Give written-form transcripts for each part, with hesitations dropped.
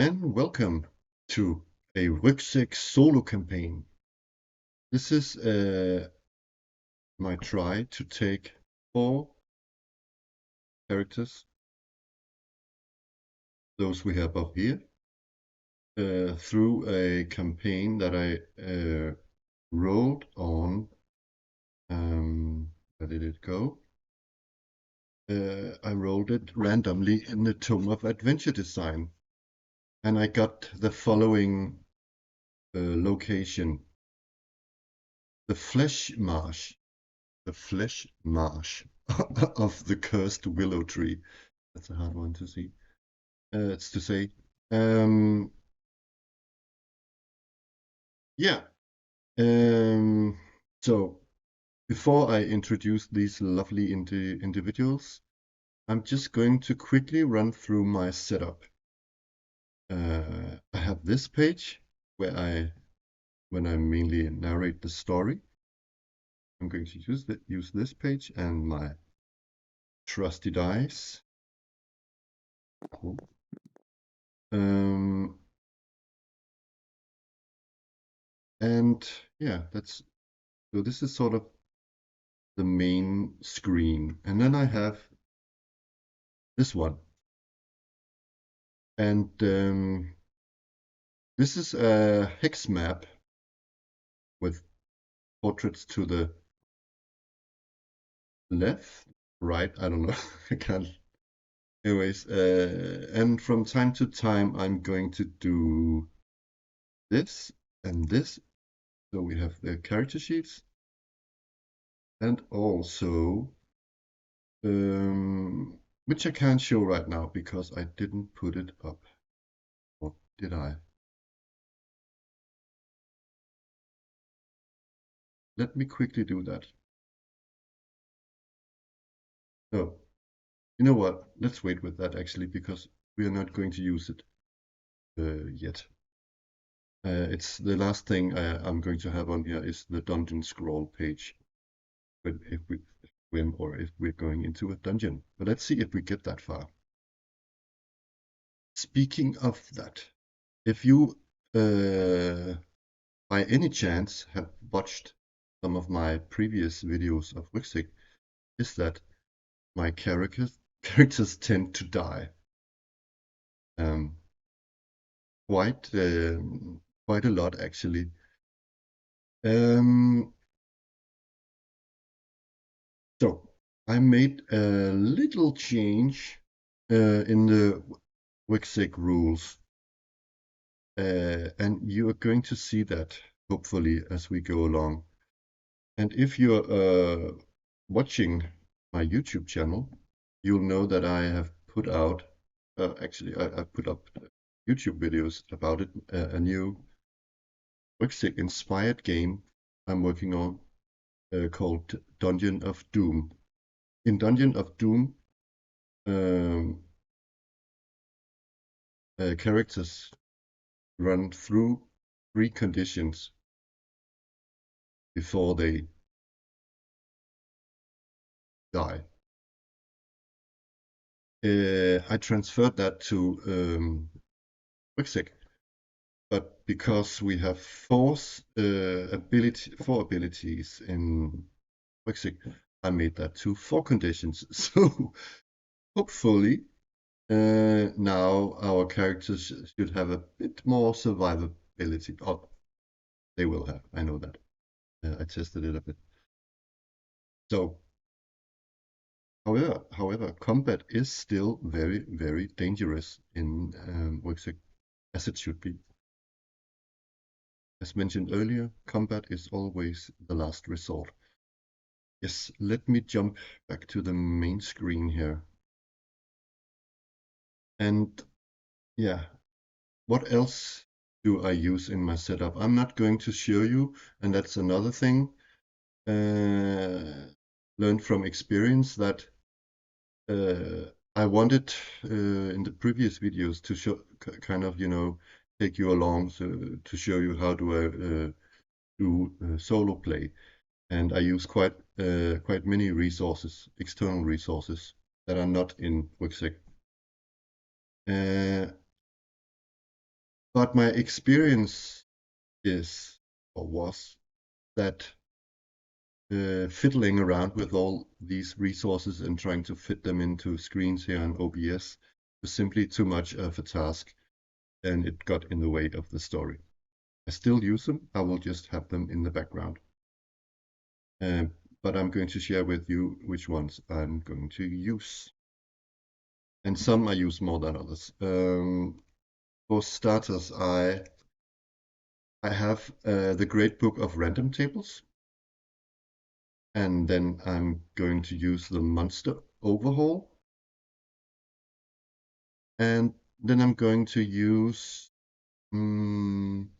and welcome to a Rügsæk solo campaign. This is my try to take 4 characters, those we have up here, through a campaign that I wrote on, where did it go? I rolled it randomly in the Tome of Adventure Design, and I got the following location: the Flesh-Marsh. The Flesh-Marsh of the cursed willow tree. That's a hard one to see. It's to say. Yeah. So before I introduce these lovely individuals, I'm just going to quickly run through my setup. I have this page where when I mainly narrate the story. I'm going to use this page and my trusty dice. Cool. And yeah, so this is sort of the main screen. And then I have this one. And this is a hex map with portraits to the left, right, I don't know, I can't. Anyways, and from time to time I'm going to do this and this. So we have the character sheets, and also which I can't show right now because I didn't put it up. Or did I? Let me quickly do that. Oh, you know what? Let's wait with that actually, because we are not going to use it yet. It's the last thing I'm going to have on here is the dungeon scroll page. But if we're going into a dungeon. But let's see if we get that far. Speaking of that, if you by any chance have watched some of my previous videos of Rügsæk, is that my characters tend to die. Quite a lot actually. So I made a little change in the Rügsæk rules, and you are going to see that hopefully as we go along. And if you're watching my YouTube channel, you'll know that I have put out, actually I put up YouTube videos about it, a new Rügsæk inspired game I'm working on called Dungeon of Doom. In Dungeon of Doom, characters run through 3 conditions before they die. I transferred that to Rügsæk, but because we have 4 abilities in Rügsæk, I made that to 4 conditions. So hopefully now our characters should have a bit more survivability. Oh, they will have, I know that. I tested it a bit. So, however, combat is still very, very dangerous in Rügsæk, as it should be. As mentioned earlier, combat is always the last resort. Yes, let me jump back to the main screen here. And yeah, what else do I use in my setup? I'm not going to show you, and that's another thing. Learned from experience that I wanted in the previous videos to show, kind of, take you along to show you how do I do solo play, and I use quite many resources, external resources that are not in Rügsæk. But my experience is, or was, that fiddling around with all these resources and trying to fit them into screens here on OBS was simply too much of a task, and it got in the way of the story. I still use them, I will just have them in the background. But I'm going to share with you which ones I'm going to use. And some I use more than others. For starters, I have the Great Book of Random Tables. And then I'm going to use the Monster Overhaul. And then I'm going to use, maybe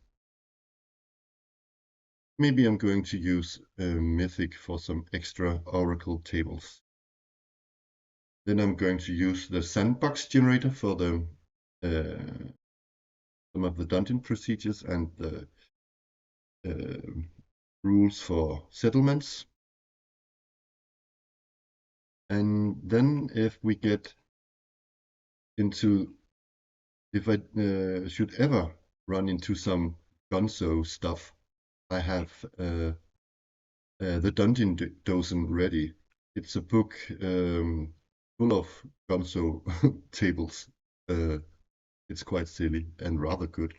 I'm going to use Mythic for some extra Oracle tables. Then I'm going to use the Sandbox Generator for the some of the dungeon procedures and the rules for settlements. And then if we get into, if I should ever run into some gonzo stuff, I have the Dungeon Dozen ready. It's a book full of gonzo tables. It's quite silly and rather good.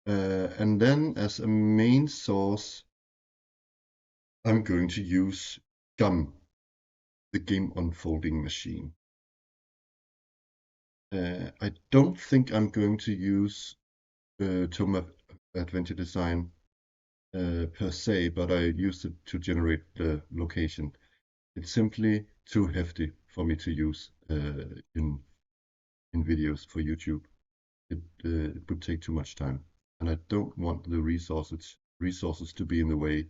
And then as a main source, I'm going to use GUM, the Game Unfolding Machine. I don't think I'm going to use Tome Adventure Design per se, but I use it to generate the location. It's simply too hefty for me to use in videos for YouTube. It would take too much time, and I don't want the resources to be in the way.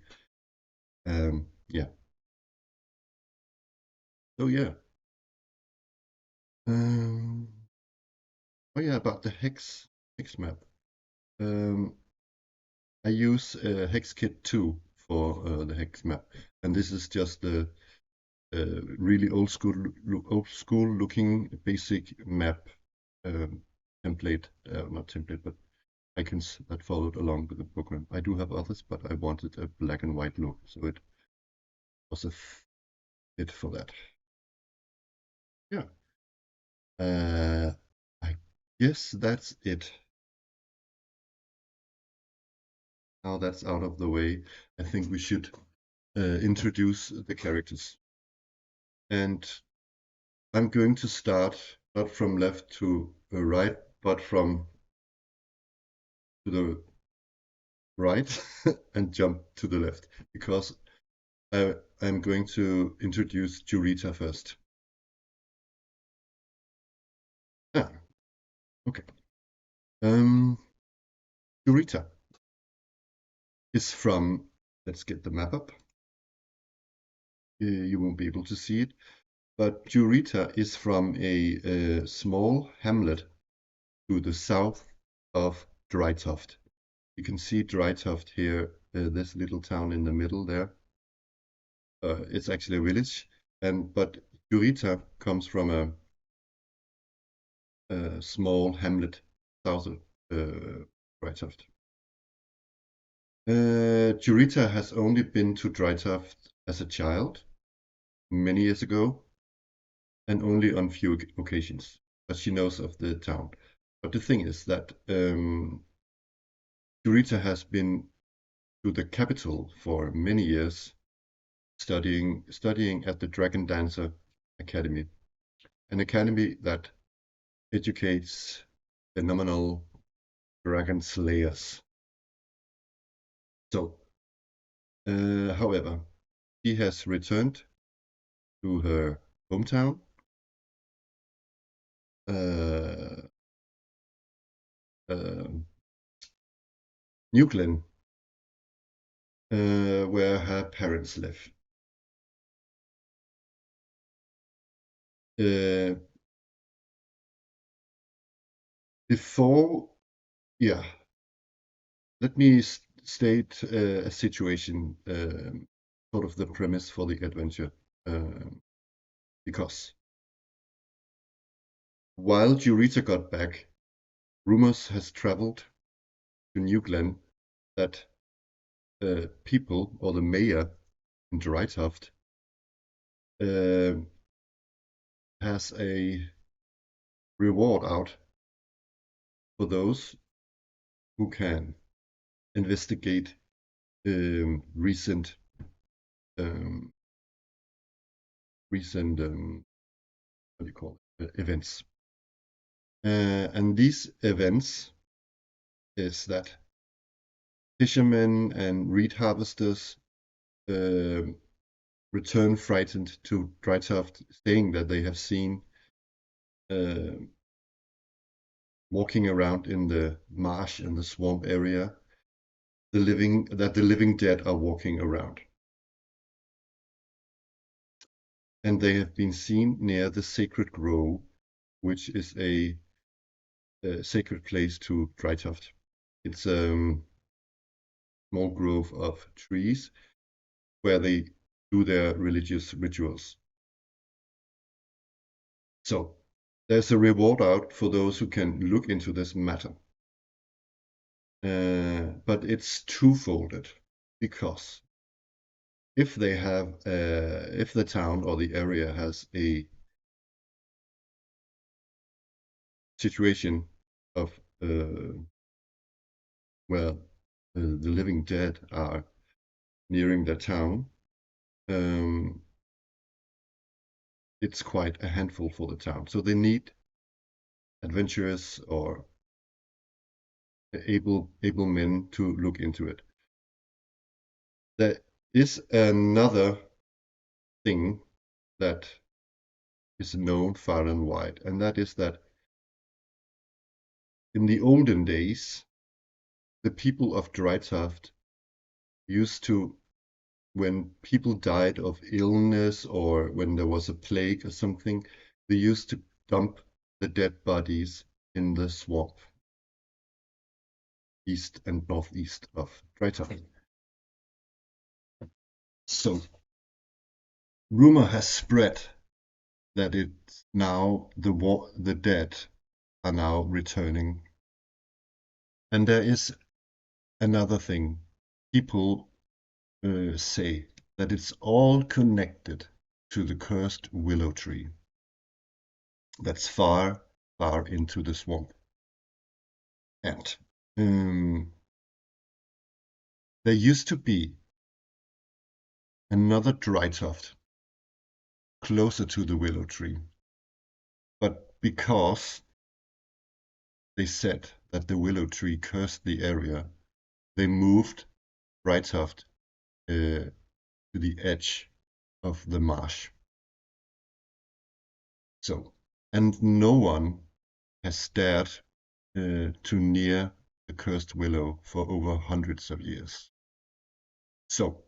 Yeah. So yeah. Oh yeah, about the hex map. I use Hex Kit 2 for the hex map, and this is just the really old school looking basic map template, not template, but icons that followed along with the program. I do have others, but I wanted a black and white look, so it was a fit for that. Yeah. I guess that's it. Now that's out of the way, I think we should introduce the characters. And I'm going to start not from left to right, but from to the right and jump to the left, because I'm going to introduce Jurita first. Ah, okay. Jurita is from, let's get the map up. You won't be able to see it, but Jurita is from a small hamlet to the south of Drytuft. You can see Drytuft here, this little town in the middle there. It's actually a village, but Jurita comes from a small hamlet south of Drytuft. Jurita has only been to Drytuft as a child many years ago, and only on few occasions, but she knows of the town. But the thing is that Jurita has been to the capital for many years, studying at the Dragon Dancer Academy, an academy that educates phenomenal dragon slayers. So, however, she has returned to her hometown, New Glen, where her parents live. Let me state a situation, sort of the premise for the adventure, because while Jurita got back, rumors has traveled to New Glen that people or the mayor in Drytuft has a reward out for those who can investigate recent what do you call it, events. And these events is that fishermen and reed harvesters return frightened to Drytuft, saying that they have seen walking around in the marsh and the swamp area, the living dead are walking around. And they have been seen near the sacred grove, which is a sacred place to Drytuft. It's a small grove of trees where they do their religious rituals. So there's a reward out for those who can look into this matter. But it's twofolded, because if the town or the area has a situation of where the living dead are nearing their town, it's quite a handful for the town. So they need adventurers or able men to look into it. There is another thing that is known far and wide, and that is that in the olden days, the people of Drytuft used to, when people died of illness or when there was a plague or something, they used to dump the dead bodies in the swamp east and northeast of Drytuft. So rumor has spread that it's now the dead are now returning. And there is another thing. People say that it's all connected to the cursed willow tree that's far, far into the swamp. And there used to be another Drytuft closer to the willow tree, but because they said that the willow tree cursed the area, they moved Drytuft to the edge of the marsh. So, and no one has dared to near the cursed willow for over hundreds of years. So,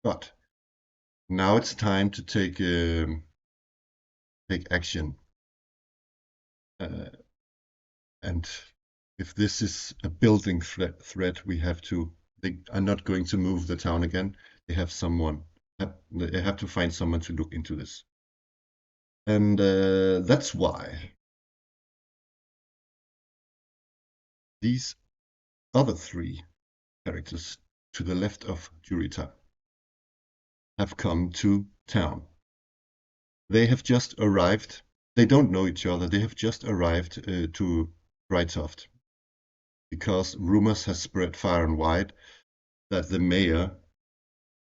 but now it's time to take action. And if this is a building threat, we have to. They are not going to move the town again. They have They have to find someone to look into this, and that's why these other three characters to the left of Jurita have come to town. They have just arrived. They don't know each other. They have just arrived to Drytuft because rumors have spread far and wide that the mayor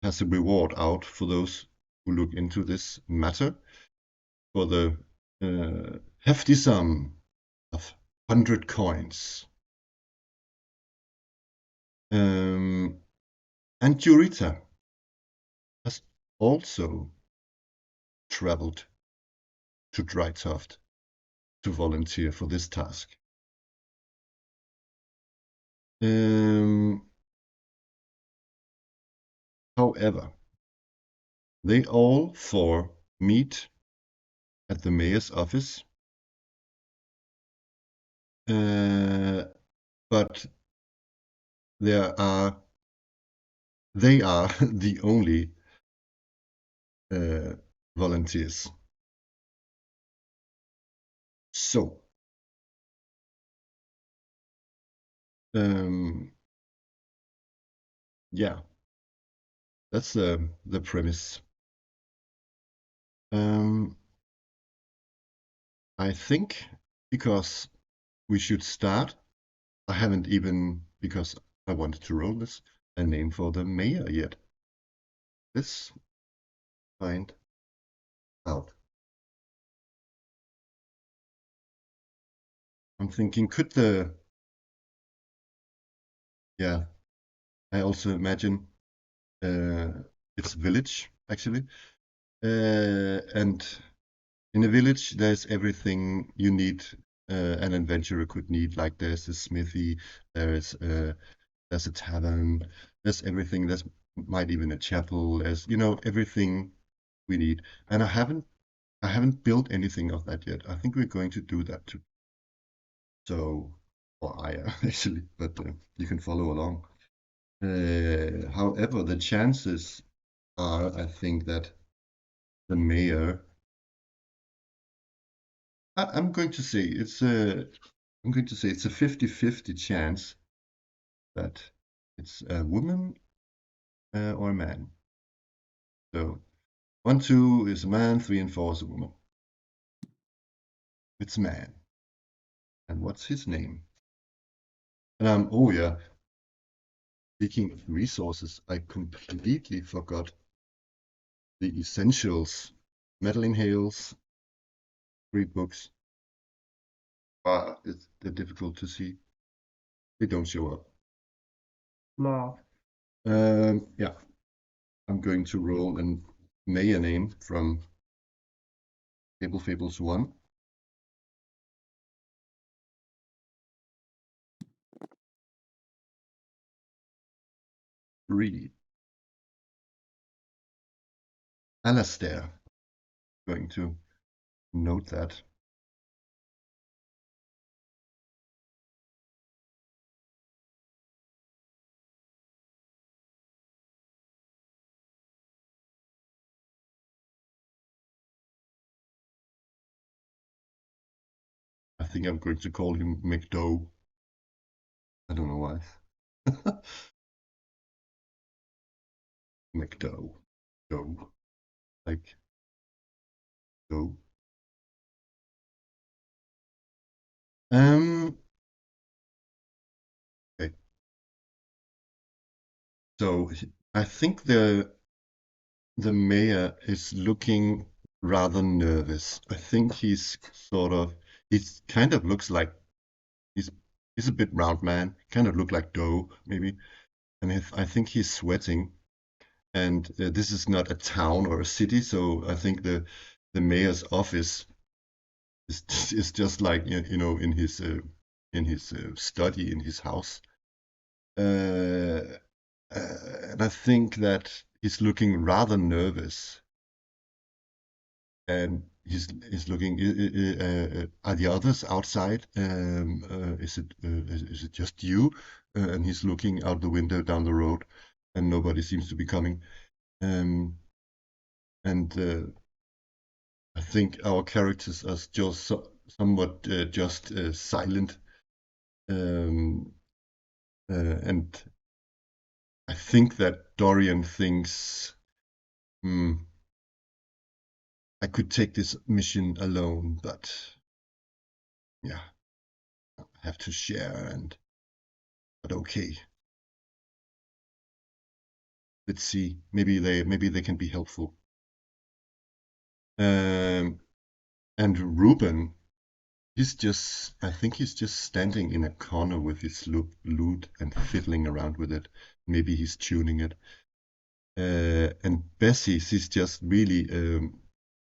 has a reward out for those who look into this matter for the hefty sum of 100 coins. And Jurita has also traveled to Drytuft to volunteer for this task. However, they all four meet at the mayor's office, but they are the only volunteers. So Um, yeah, that's the premise. Um, I think because we should start. I haven't even, because I wanted to roll this, a name for the mayor yet. Let's find out. I'm thinking, yeah, I also imagine it's village, actually. And in a village, there's everything you need, an adventurer could need. Like there's a smithy, there's a tavern, there's everything. There's might even a chapel. There's everything we need. And I haven't built anything of that yet. I think we're going to do that too. So, or I actually, but you can follow along. However, the chances are, I think that the mayor. I'm going to say it's a 50-50 chance that it's a woman or a man. So 1, 2 is a man, 3 and 4 is a woman. It's a man. And what's his name? And oh yeah, speaking of resources, I completely forgot the essentials. Metal inhales, 3 books. They're difficult to see. They don't show up. Blah. Yeah, I'm going to roll an mayor name from Table Fables 1. 3. Alastair. Going to note that. I think I'm going to call him McDough. I don't know why. McDough. Dough. Like dough. Um. Okay. So I think the mayor is looking rather nervous. I think he's kind of looks like he's he's a bit round man, kind of look like dough maybe, and I think he's sweating. And this is not a town or a city, so I think the mayor's office is is just like in his study in his house. Uh, and I think that he's looking rather nervous, and he's looking. Are the others outside? Is it just you? And he's looking out the window down the road, and nobody seems to be coming. Um, and I think our characters are just somewhat just silent, um, and I think that Dorian thinks, hmm, I could take this mission alone, but yeah, I have to share. But okay, let's see. Maybe they can be helpful. Um, and Ruben, I think he's just standing in a corner with his lute and fiddling around with it. Maybe he's tuning it. And Bessie, she's just really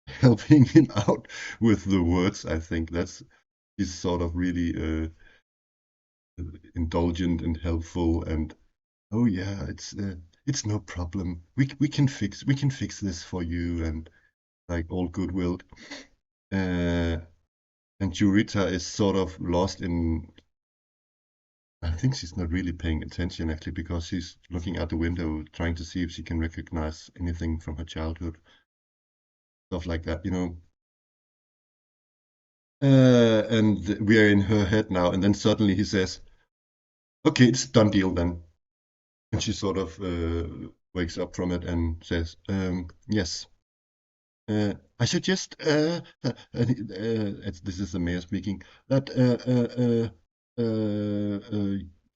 helping him out with the words. I think he's sort of really indulgent and helpful. And oh yeah, it's no problem. We can fix this for you, and like all goodwill. Uh, and Jurita is sort of lost in. I think she's not really paying attention actually, because she's looking out the window trying to see if she can recognize anything from her childhood, stuff like that. And we are in her head now, and then suddenly he says, Okay, it's a done deal then. And she sort of wakes up from it and says, yes. I suggest, this is the mayor speaking, that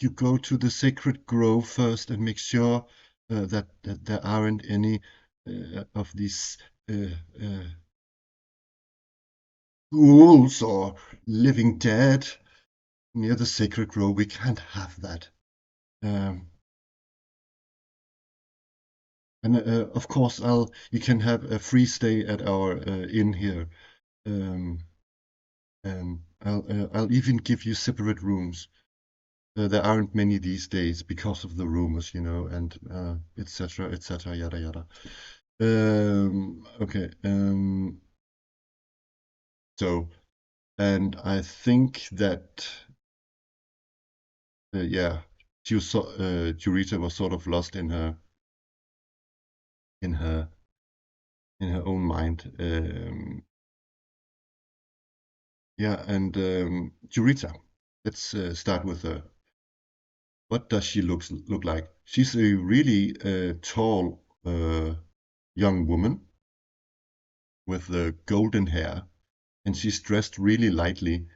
you go to the sacred grove first and make sure that there aren't any of these uh, uh, ghouls or living dead near the sacred grove. We can't have that. Um, and of course, you can have a free stay at our inn here. Um, I'll even give you separate rooms. There aren't many these days because of the rumors, and etc. etc. Yada yada. Okay. So, and I think that yeah, Jurita was sort of lost in her in her own mind. Yeah, and Jurita. Let's start with her. What does she look like? She's a really tall young woman with golden hair, and she's dressed really lightly,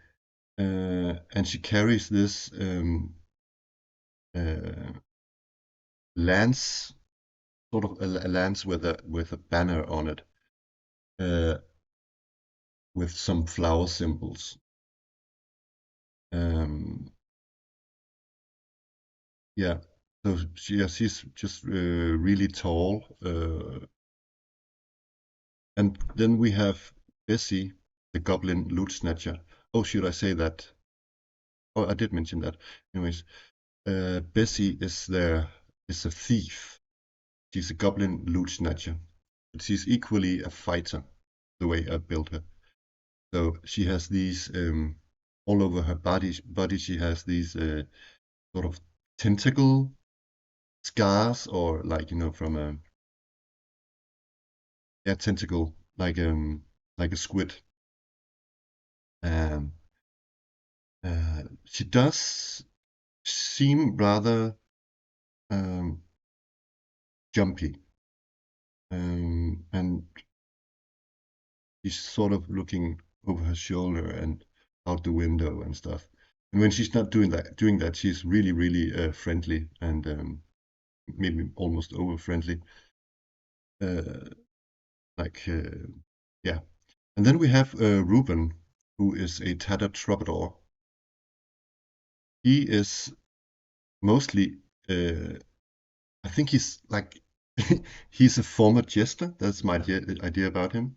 and she carries this uh, lance, sort of a lance with a banner on it, uh, with some flower symbols. Um, yeah, so she's just really tall, and then we have Bessie, the goblin loot snatcher. Oh, should I say that? Oh, I did mention that. Anyways, Bessie is a thief. She's a goblin loot snatcher, but she's equally a fighter, the way I built her. So she has these all over her body. She has these sort of tentacle scars, or like from a yeah tentacle, like a squid. Um, she does seem rather um, jumpy, and she's sort of looking over her shoulder and out the window and stuff. And when she's not doing that, she's really, really friendly and maybe almost over friendly. Uh, like, yeah. And then we have Ruben, who is a tattered troubadour. He is mostly, I think he's like, he's a former jester. That's my idea about him.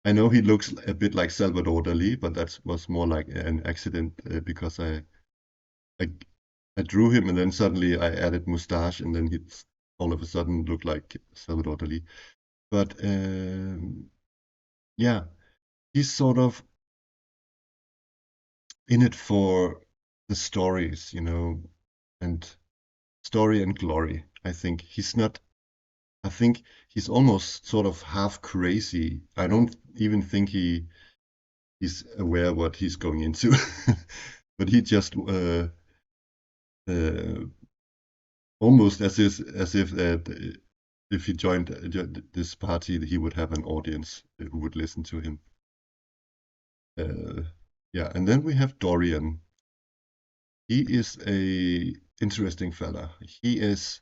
I know he looks a bit like Salvador Dali, but that was more like an accident because I I drew him and then suddenly I added mustache and then he all of a sudden looked like Salvador Dali. But yeah, he's sort of in it for the stories, and story and glory. I think he's not. I think he's almost sort of half crazy. I don't even think he's aware what he's going into, but he just uh, almost as if that if he joined this party, he would have an audience who would listen to him. Uh, yeah, and then we have Dorian. He is a interesting fella. He is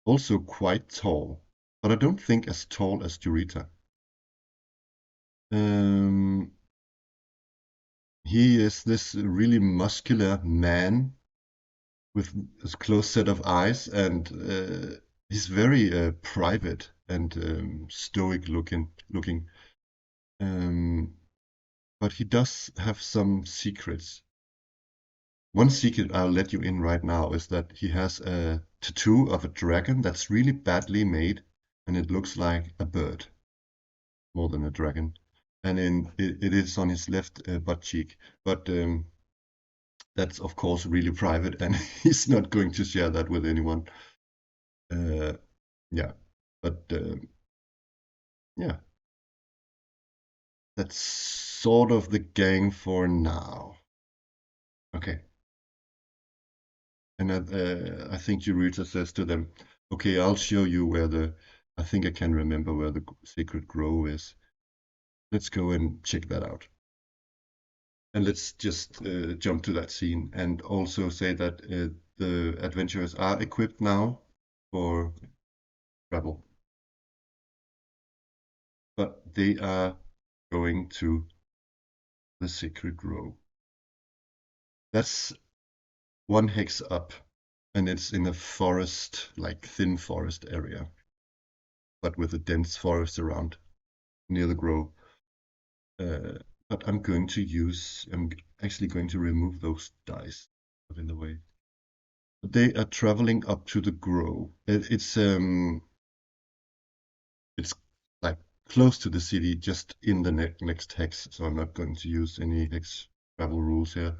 also quite tall, but I don't think as tall as Jurita. Um, he is this really muscular man with a close set of eyes, and he's very private and stoic looking. Um, but he does have some secrets. One secret I'll let you in right now is that he has a tattoo of a dragon that's really badly made, and it looks like a bird more than a dragon. And it is on his left butt cheek. But that's of course really private, and he's not going to share that with anyone. Uh, yeah, but yeah, that's sort of the gang for now. Okay. And I think Jurita says to them, okay, I'll show you where I think I can remember where the sacred grove is. Let's go and check that out. And let's just jump to that scene and also say that the adventurers are equipped now for travel. But they are going to the sacred grove. That's one hex up, and it's in a forest, like thin forest area, but with a dense forest around near the grove. But I'm actually going to remove those dice in the way. They are traveling up to the grove. It's like close to the city, just in the next hex. So I'm not going to use any hex travel rules here.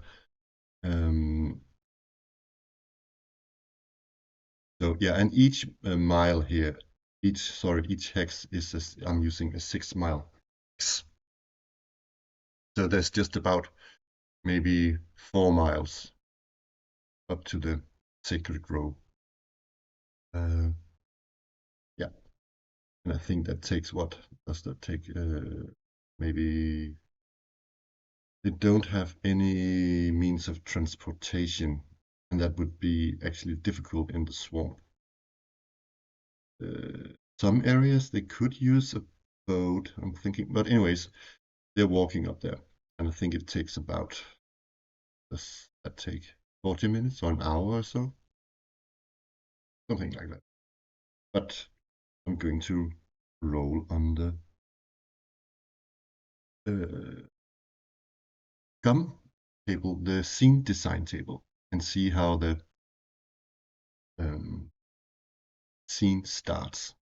So yeah, and each mile here, each hex is I'm using a 6-mile hex. So there's just about maybe 4 miles up to the sacred grove. Yeah, and I think that takes what does that take? Maybe they don't have any means of transportation, and that would be actually difficult in the swamp. Some areas they could use a boat, I'm thinking, but anyways, they're walking up there, and I think it takes about, does that take 40 minutes or an hour or so? Something like that. But I'm going to roll on the gum table, the scene design table, and see how the scene starts.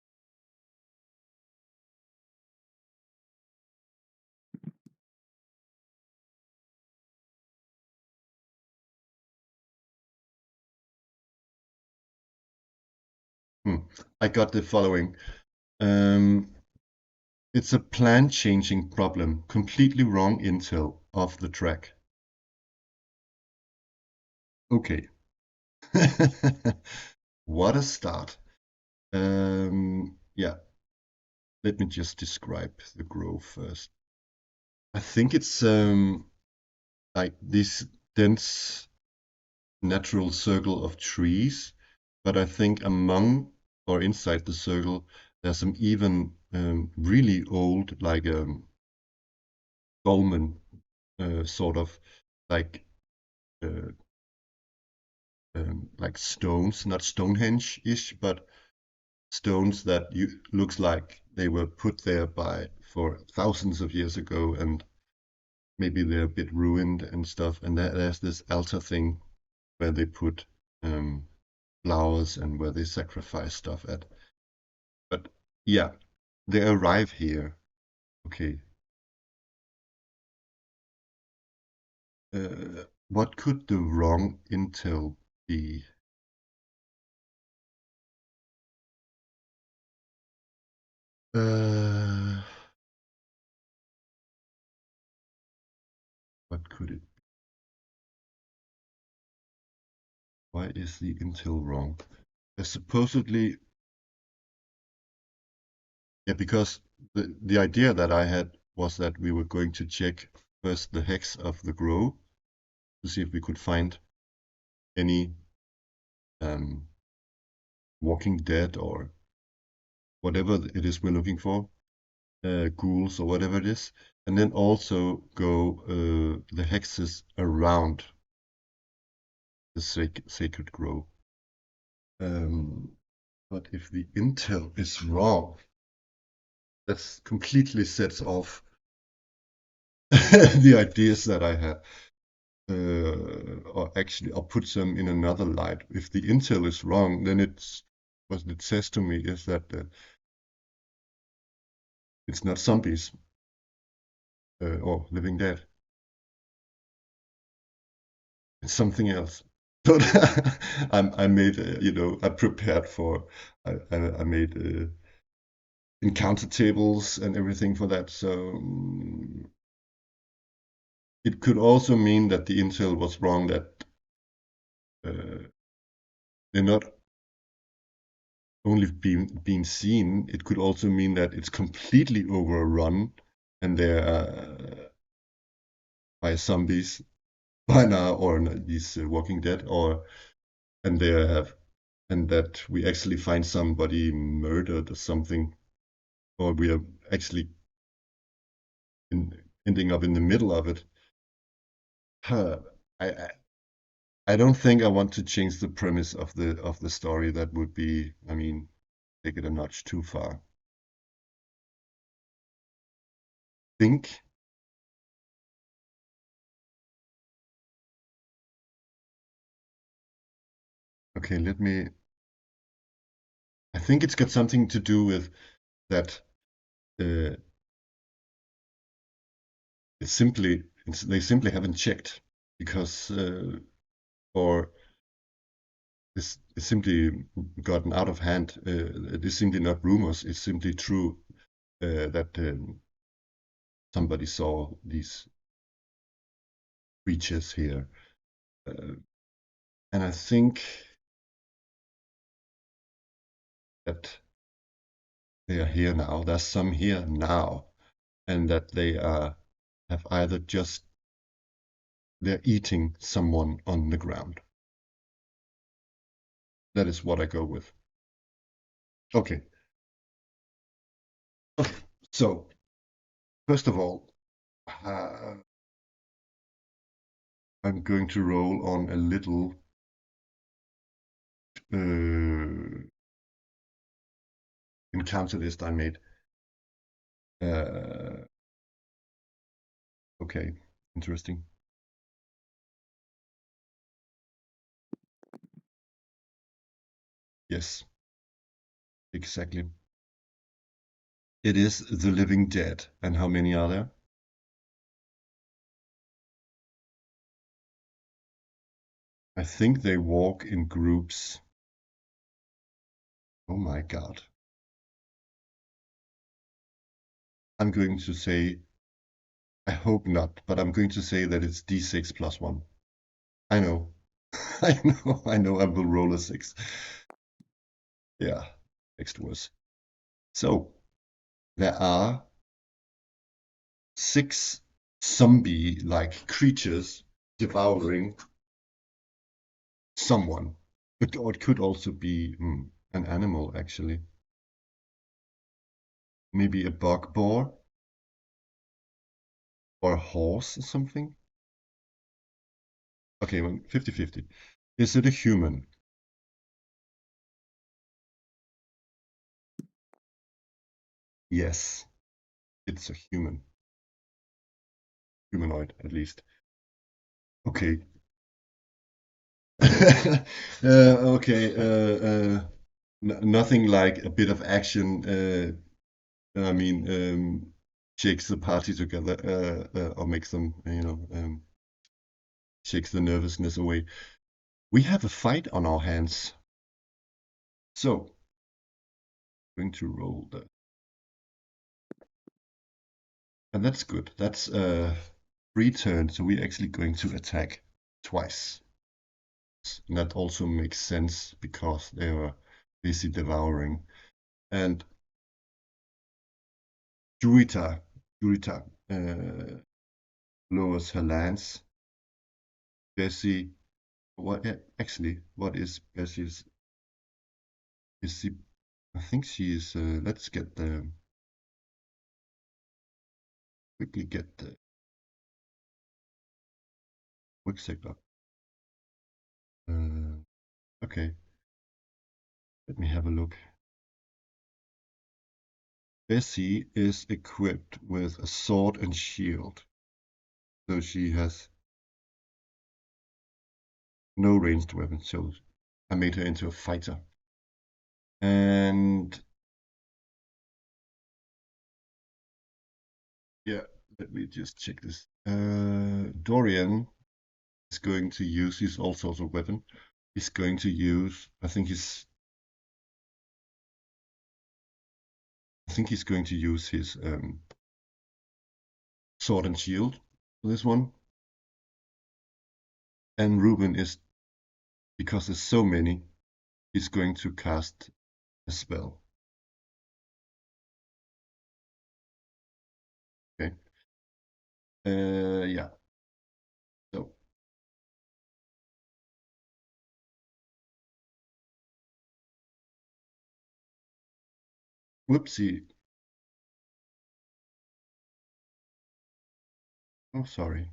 I got the following. It's a plan changing problem. Completely wrong intel off the track. Okay. What a start. Yeah. Let me just describe the grove first. I think it's like this dense natural circle of trees, but I think among or inside the circle there's some even really old, like dolmen, sort of like uh, like stones, not Stonehenge-ish, but stones that looks like they were put there for thousands of years ago, and maybe they're a bit ruined and stuff. And there's this altar thing where they put flowers and where they sacrifice stuff at. But yeah, they arrive here. Okay. What could the wrong intel be? What could it be? Why is the intel wrong? Supposedly, yeah, because the idea that I had was that we were going to check first the hex of the grove to see if we could find any Walking Dead or whatever it is we're looking for, ghouls or whatever it is, and then also go the hexes around the sacred grove. But if the intel is wrong, that completely sets off the ideas that I had. Or actually, I'll put them in another light. If the intel is wrong, then what it says to me is that it's not zombies or living dead. It's something else. So I made, I prepared for, I made encounter tables and everything for that. So it could also mean that the intel was wrong, that they're not only being seen. It could also mean that it's completely overrun and they're by zombies by now, or these Walking Dead, or and they have and that we actually find somebody murdered or something, or we are actually ending up in the middle of it. Huh. I I don't think I want to change the premise of the story. That would be, I mean, take it a notch too far. Think. Okay, let me. I think it's got something to do with that. Uh, they simply haven't checked because or it's simply gotten out of hand. It is simply not rumors. It's simply true that somebody saw these creatures here, and I think that they are here now. There's some here now, and that they have either just they're eating someone on the ground. That is what I go with. Okay. Okay. So first of all, uh, I'm going to roll on a little encounter list I made. Okay, interesting. Yes, exactly. It is the living dead. And how many are there? I think they walk in groups. Oh my God. I'm going to say, I hope not, but I'm going to say that it's D6 plus 1. I know. I will roll a 6. Yeah, next worse. So, there are 6 zombie-like creatures devouring someone. Or it could also be an animal, actually. Maybe a bog boar or a horse or something. Okay, well, 50-50. Is it a human? Yes, it's a human. Humanoid, at least. Okay. Okay. Nothing like a bit of action. I mean, shakes the party together, or makes them, shakes the nervousness away. We have a fight on our hands. So, going to roll that. And that's good. That's 3 turns, so we're actually going to attack twice. And that also makes sense because they were busy devouring. And Jurita lowers her lance. Bessie, what is Bessie's? Is she? I think she is. Let's quickly get the Rügsæk up. Okay, let me have a look. Bessie is equipped with a sword and shield, so she has no ranged weapons. So I made her into a fighter. And yeah, let me just check this. Dorian is going to use his all sorts of weapon. He's going to use, I think he's going to use his sword and shield for this one. And Ruben is, because there's so many, he's going to cast a spell. Okay. Yeah. So whoopsie. Oh, sorry.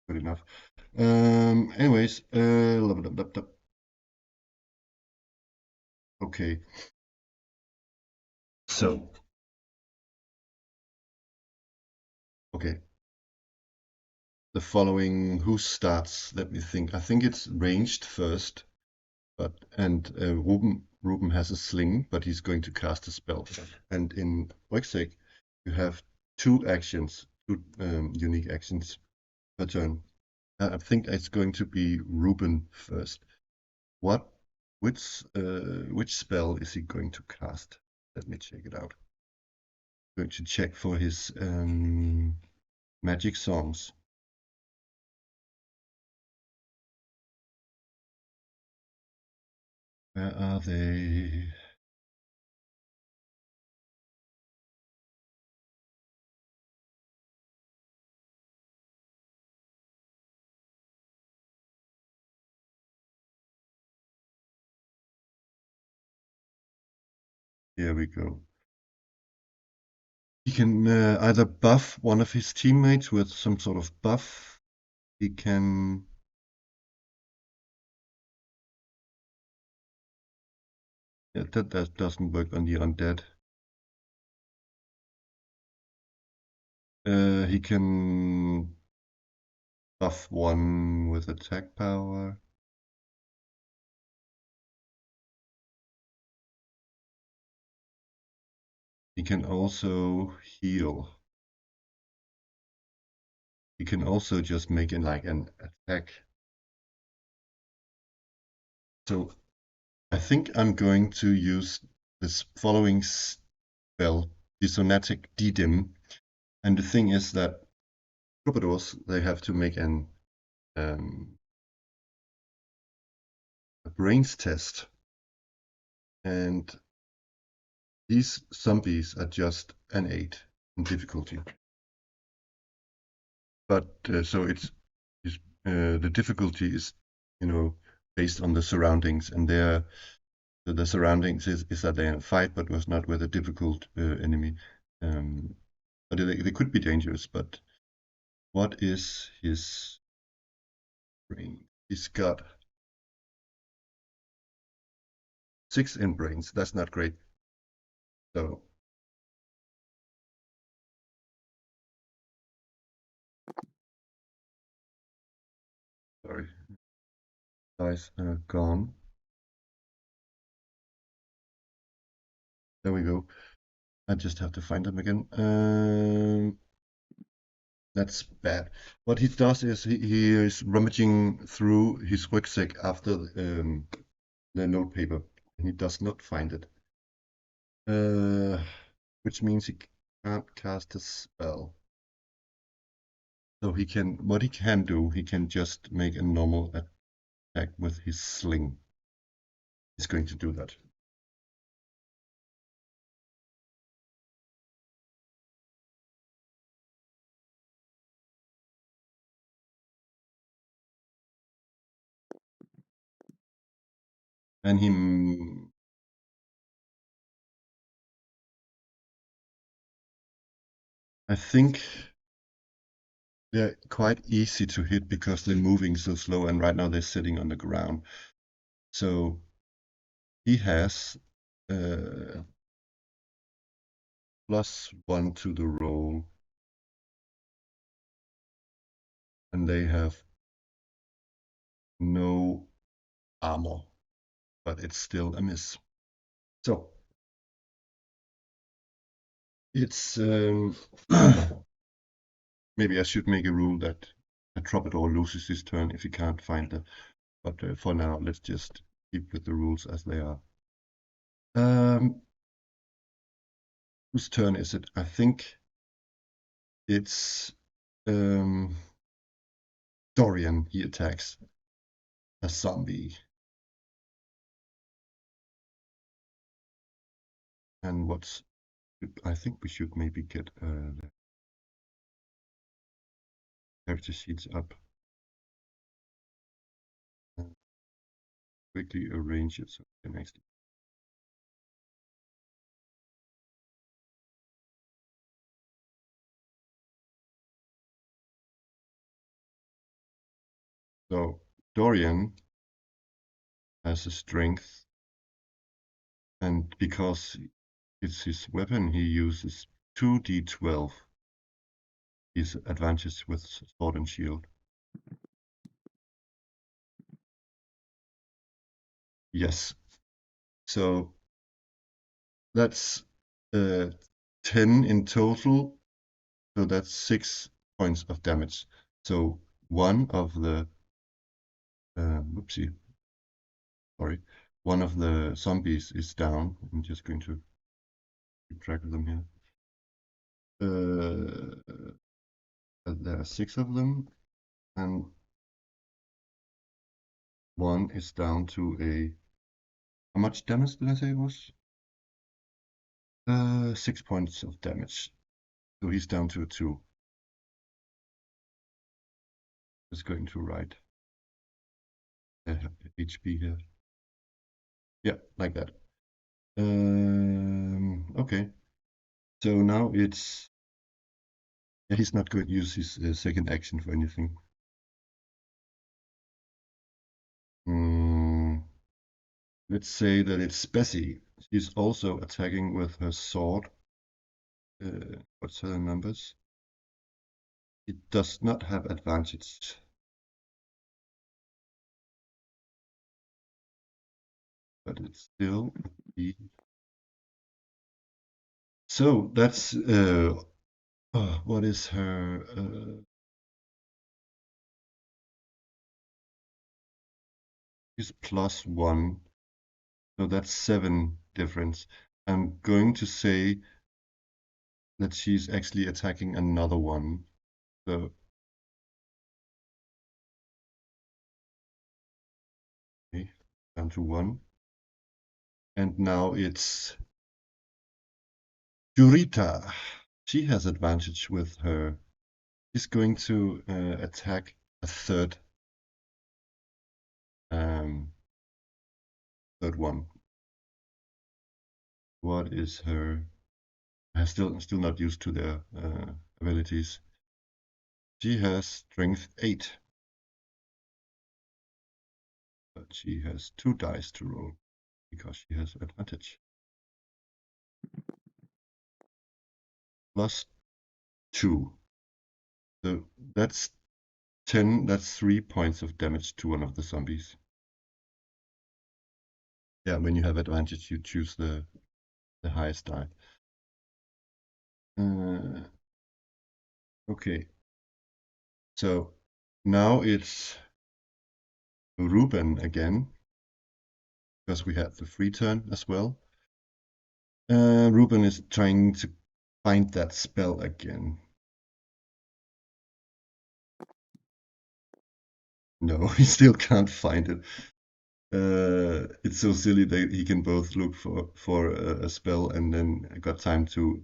Good enough. Anyways, okay. So, okay. The following, who starts? Let me think. I think it's ranged first, and Ruben has a sling, but he's going to cast a spell. And in Rügsæk, you have two actions, two unique actions per turn. I think it's going to be Ruben first. Which spell is he going to cast? Let me check it out. I'm going to check for his magic songs. Where are they? Here we go. He can either buff one of his teammates with some sort of buff. He can... Yeah, that doesn't work on the undead. He can buff one with attack power. He can also heal. He can also just make it like an attack. So I think I'm going to use this following spell, Disonatic Didim. And the thing is that troubadours, they have to make a brains test. And these zombies are just an 8 in difficulty. But so the difficulty is, based on the surroundings, and the surroundings is that they're in a fight, but was not with a difficult enemy. But they could be dangerous. But what is his brain? He's got 6 in brains. That's not great. So sorry, guys, gone. There we go. I just have to find them again. That's bad. What he does is he is rummaging through his Rügsæk after the notepaper, and he does not find it. Which means he can't cast a spell. So what he can do, he can just make a normal attack with his sling. He's going to do that. And I think they're quite easy to hit because they're moving so slow, and right now they're sitting on the ground. So he has +1 to the roll, and they have no armor, but it's still a miss. So it's maybe I should make a rule that a troubadour loses his turn if he can't find it. But for now, let's just keep with the rules as they are. Whose turn is it? I think it's Dorian. He attacks a zombie. And I think we should maybe get the character sheets up and quickly arrange it so we can actually. So Dorian has a strength, and because it's his weapon, he uses 2d12. His advantage with sword and shield. Yes. So that's 10 in total. So that's 6 points of damage. So one of the whoopsie, sorry, one of the zombies is down. I'm just going to keep track of them here. There are 6 of them, and one is down to a. How much damage did I say it was? 6 points of damage. So he's down to a 2. Just going to write HP here. Yeah, like that. Okay. So now it's. Yeah, he's not going to use his second action for anything. Let's say that it's Bessie. She's also attacking with her sword. What's her numbers? It does not have advantage. But it's still. So that's. What is her. She's +1. So that's 7 difference. I'm going to say that she's actually attacking another one. So okay, down to 1. And now it's Jurita. She has advantage with her. She's going to attack a third one. What is her? I'm still not used to their abilities. She has strength 8. But she has 2 dice to roll because she has advantage. +2. So that's 10. That's 3 points of damage to one of the zombies. Yeah, when you have advantage, you choose the highest die. Okay. So now it's Ruben again, because we had the free turn as well. Ruben is trying to find that spell again. No, he still can't find it. It's so silly that he can both look for a spell and then got time to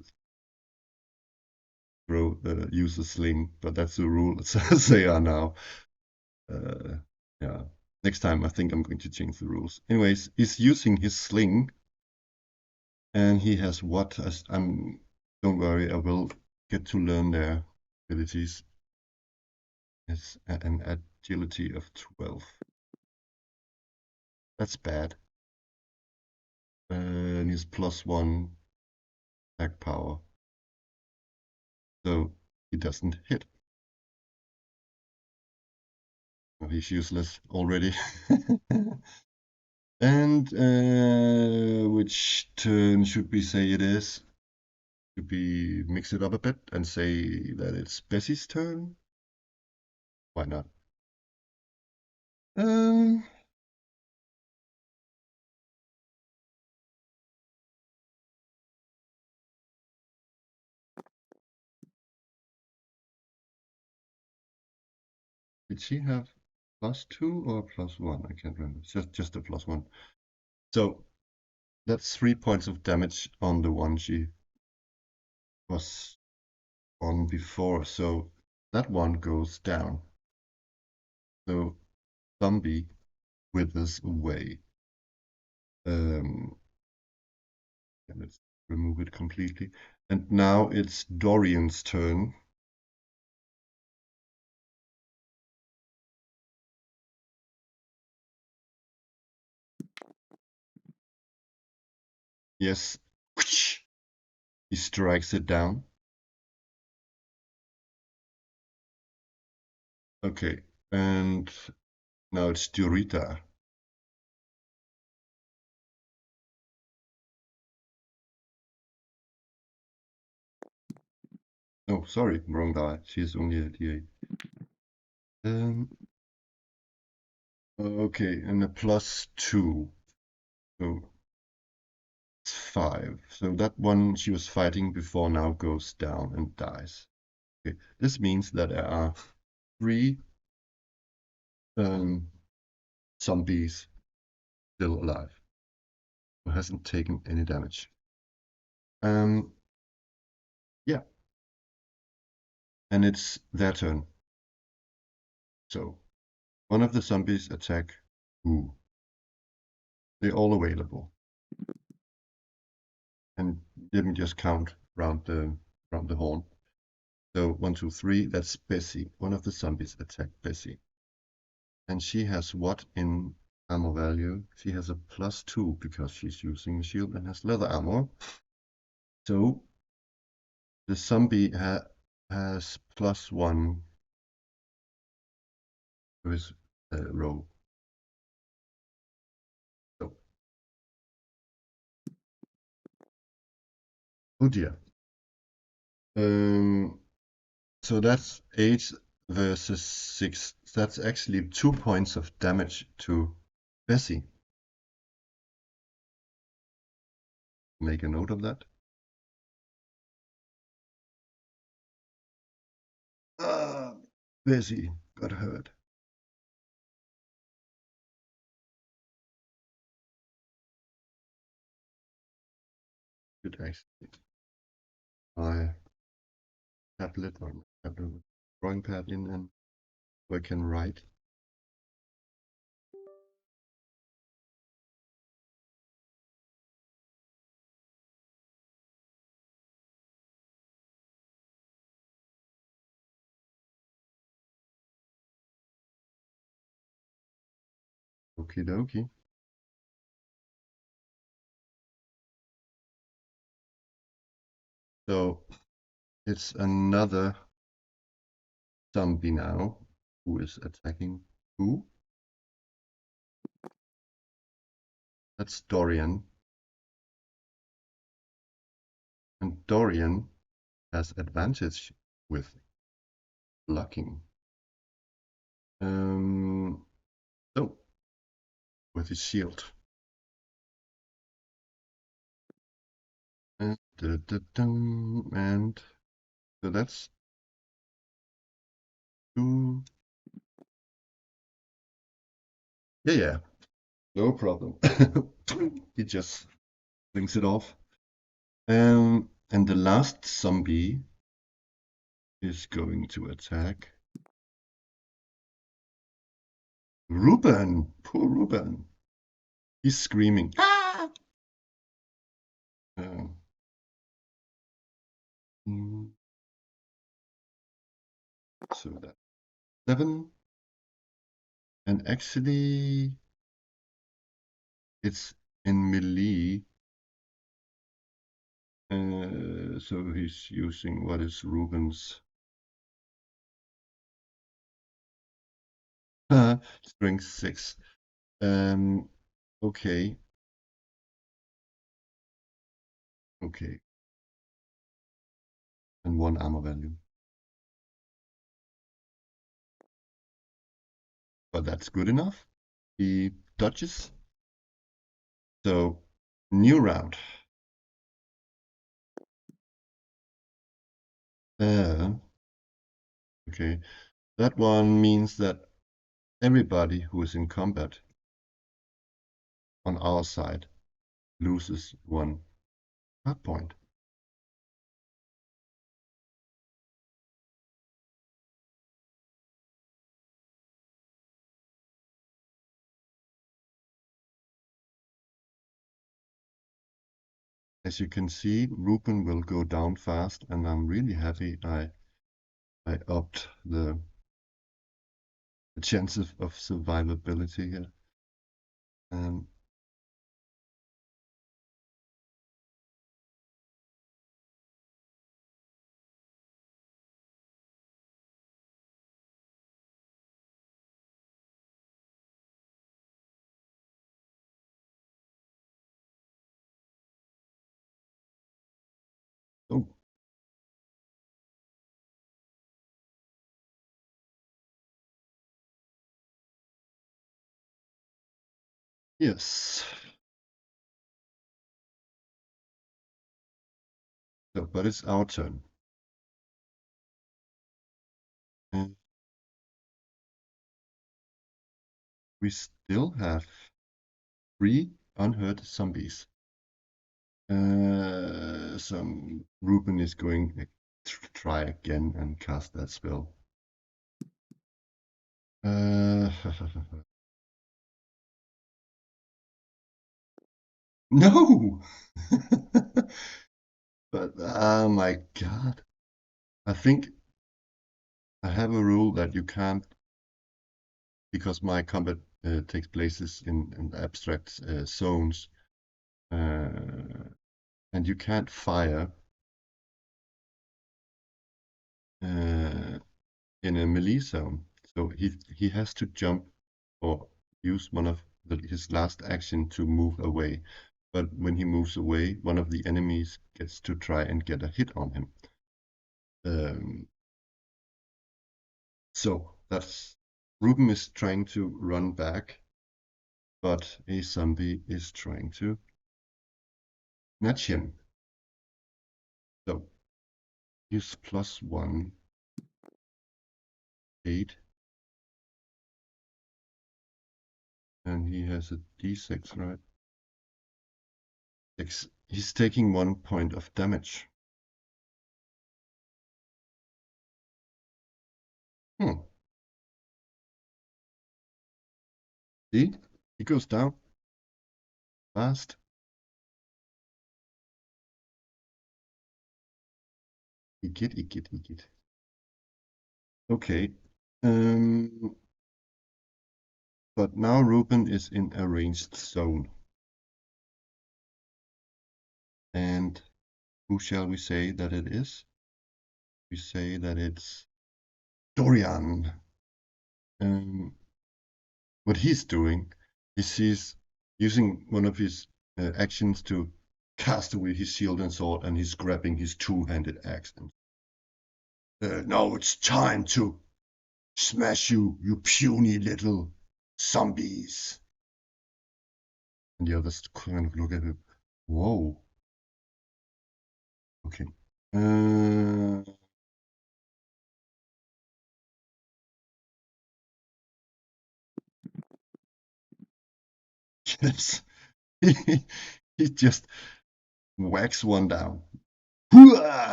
use a sling, but that's the rule as they are now. Yeah. Next time I think I'm going to change the rules. Anyways, he's using his sling, and he has what? Don't worry, I will get to learn their abilities. It's an agility of 12. That's bad. And he's +1 attack power. So he doesn't hit. Oh, he's useless already. And which turn should we say it is? Should we mix it up a bit and say that it's Bessie's turn? Why not? Um, Did she have +2 or +1? I can't remember. Just a +1. So that's 3 points of damage on the one she was on before. So that one goes down. So zombie withers away. Let's remove it completely. And now it's Dorian's turn. Yes. He strikes it down. Okay. And now it's Jurita. Oh, sorry, wrong die. She's only a D8. Okay, and a +2. So it's 5. So that one she was fighting before now goes down and dies. Okay, this means that there are 3 zombies still alive who hasn't taken any damage. Yeah, and it's their turn. So one of the zombies attack who? They're all available. And didn't just count round the horn. So 1, 2, 3, that's Bessie. One of the zombies attack Bessie. And she has what in armor value? She has a +2 because she's using a shield and has leather armor. So the zombie has +1 to his roll. So, oh dear. So that's 8 versus 6. That's actually 2 points of damage to Bessie. Make a note of that. Bessie got hurt. Should actually my tablet or my tablet with drawing pad in and so I can write. Okie dokie. So it's another zombie now who is attacking who? That's Dorian. And Dorian has advantage with blocking. So with his shield. And so that's 2. Yeah, no problem. He just flings it off. And the last zombie is going to attack Ruben. Poor Ruben. He's screaming. Ah! So that's 7. And actually, it's in melee. So he's using what is Ruben's strength 6. Okay. Okay. And 1 armor value. But that's good enough. He dodges. So, new round. Okay. That one means that everybody who is in combat on our side loses 1 hard point. As you can see, Ruben will go down fast, and I'm really happy I upped the chances of survivability here. Oh, yes. So, but it's our turn. And we still have 3 unhurt zombies. So Ruben is going to try again and cast that spell. No! But oh my god. I think I have a rule that you can't, because my combat takes places in abstract zones, and you can't fire in a melee zone. So he has to jump or use one of his last action to move away. But when he moves away, one of the enemies gets to try and get a hit on him. So that's Ruben is trying to run back, but a zombie is trying to snatch him. So he's +1, 8, and he has a d6, right? 6. He's taking 1 point of damage. See? He goes down fast. Igitt. Okay. But now Ruben is in a ranged zone. And who shall we say that it is? We say that it's Dorian. What he's doing is he's using one of his actions to cast away his shield and sword, and he's grabbing his two-handed axe. Now it's time to smash you, you puny little zombies. And the others kind of look at him. Whoa. Okay. Yes. He just whacks one down.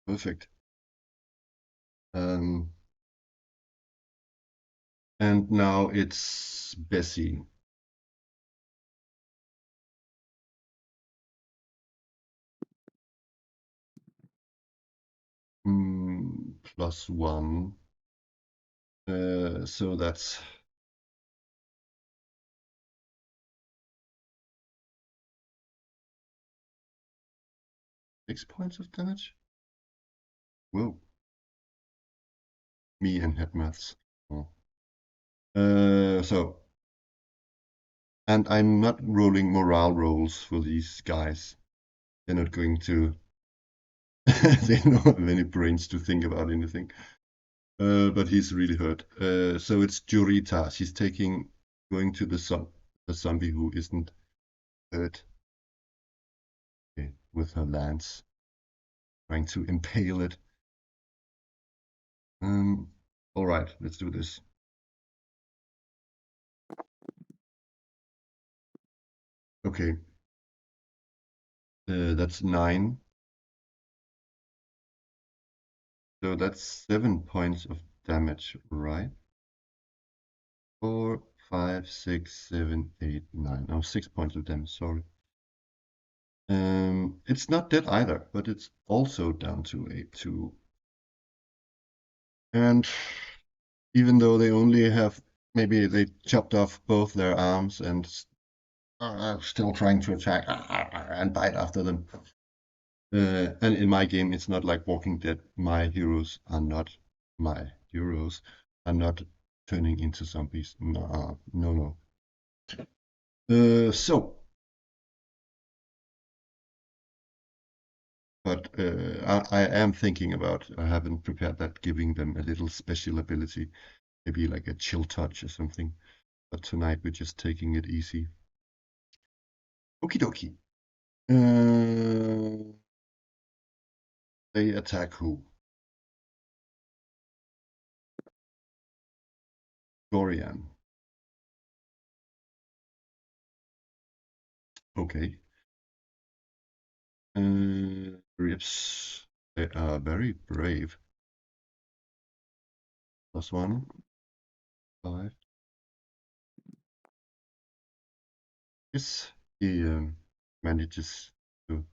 Perfect. And now it's Bessie. +1. So that's 6 points of damage. Whoa. Me and head maths. Oh. And I'm not rolling morale rolls for these guys. They're not going to. They don't have any brains to think about anything. But he's really hurt. So it's Jurita. She's going to the zombie who isn't hurt. Okay, with her lance, trying to impale it. All right, let's do this. Okay. That's 9. So that's 7 points of damage, right? 4, 5, 6, 7, 8, 9. Oh, 6 points of damage, sorry. It's not dead either, but it's also down to a 2. And even though they only have, maybe they chopped off both their arms and still trying to attack and bite after them. And in my game, it's not like Walking Dead. My heroes are not turning into zombies. No, no. But I am thinking about, I haven't prepared that, giving them a little special ability, maybe like a chill touch or something. But tonight we're just taking it easy. Okie dokie. They attack who? Dorian. Okay. Rips. They are very brave. +1. 5. Yes, he manages to.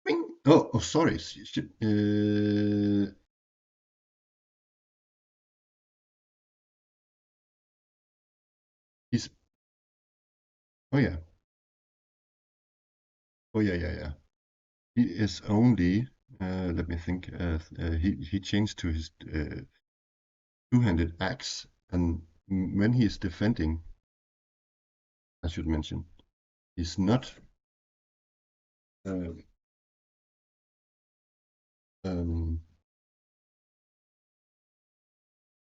Bing! Oh, sorry. He's. Oh yeah. Oh yeah. He is only. Let me think. He changed to his two-handed axe, and when he is defending, I should mention, he's not. Uh, um,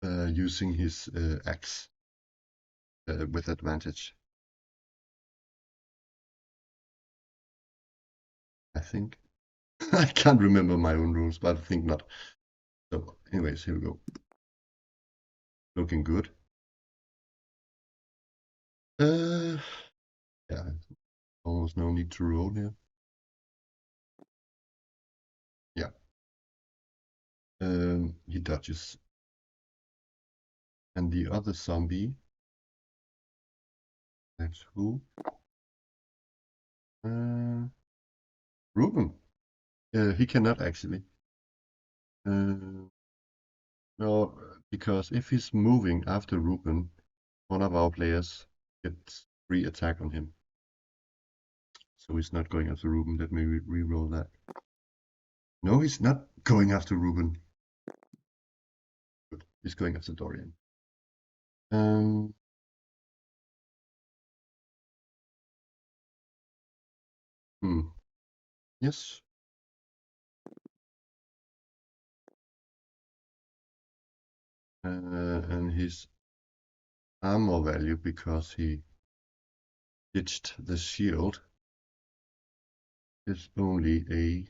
using his axe with advantage, I think. I can't remember my own rules, but I think not. So, anyways, here we go. Looking good. Yeah, almost no need to roll here. Yeah. He dodges. And the other zombie, that's who? Ruben. He cannot actually. No, because if he's moving after Ruben, one of our players gets free attack on him. So he's not going after Ruben. Let me re-roll that. No, he's not going after Ruben. Good. He's going after Dorian. Yes. And his armor value, because he ditched the shield, is only a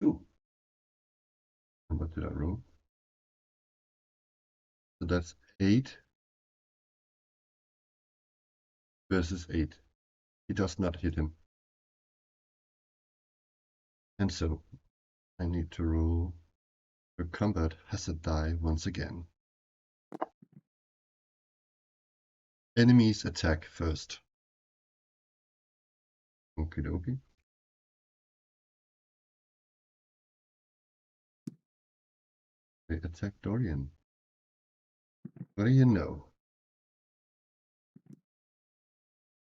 2. And what did I roll? So that's 8 versus 8. He does not hit him. And so I need to roll a combat hazard die once again. Enemies attack first. Okie dokie. They attack Dorian. What do you know?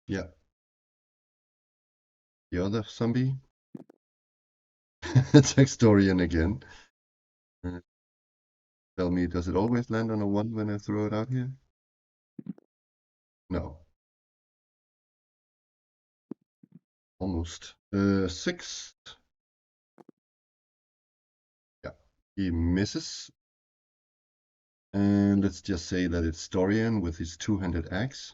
Yeah. The other zombie attacks Dorian again. Tell me, does it always land on a 1 when I throw it out here? No. Almost. 6. Yeah. He misses. And let's just say that it's Dorian with his two-handed axe.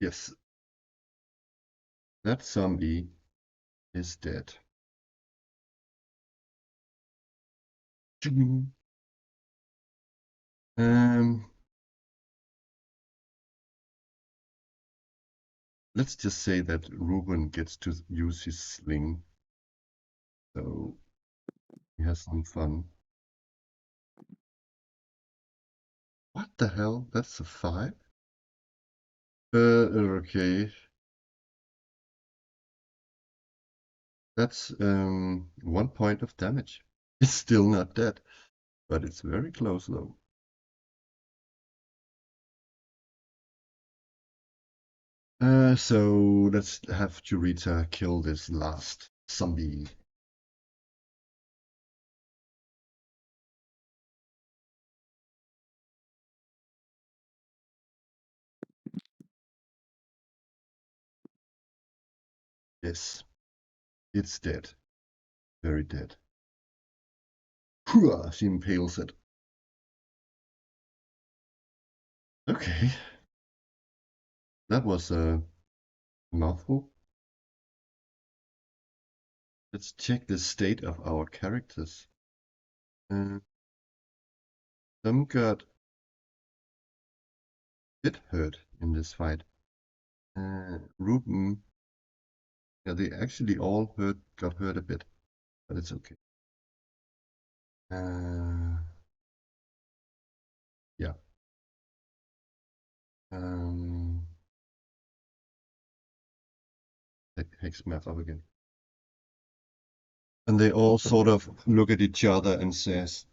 Yes, that zombie is dead. Let's just say that Ruben gets to use his sling, so he has some fun. What the hell? That's a 5? Okay. That's 1 point of damage. It's still not dead, but it's very close though. So let's have Jurita kill this last zombie. Yes, it's dead. Very dead. Hooah! She impales it. Okay. That was a mouthful. Let's check the state of our characters. Some got a bit hurt in this fight. Ruben, yeah, they actually all got hurt a bit, but it's okay. Yeah. Hex math up again. And they all sort of look at each other and says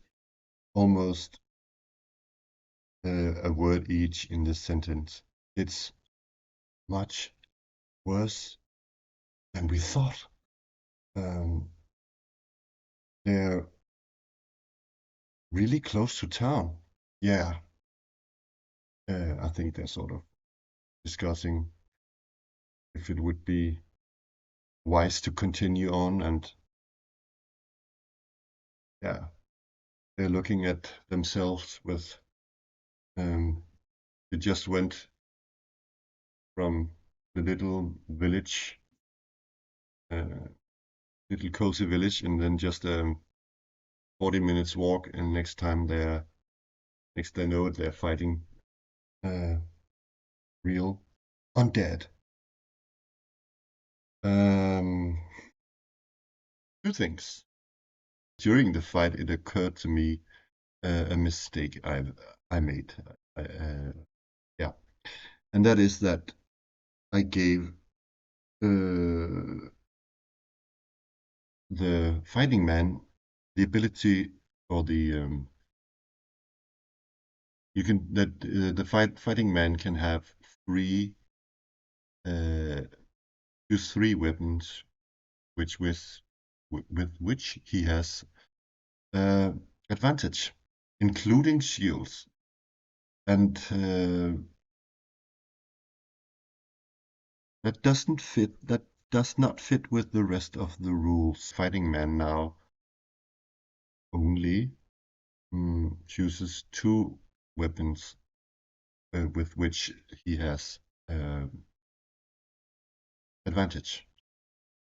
almost a word each in this sentence. It's much worse than we thought. They're really close to town. Yeah. I think they're sort of discussing if it would be wise to continue on, and yeah, they're looking at themselves with they just went from the little village, little cozy village, and then just 40 minutes walk, and next they know it, they're fighting real undead. Two things. During the fight, it occurred to me a mistake I made. Yeah, and that is that I gave the fighting man the ability, or the you can that the fighting man can have three use 3 weapons, with which he has advantage, including shields, and that does not fit with the rest of the rules. Fighting man now only chooses 2 weapons with which he has advantage.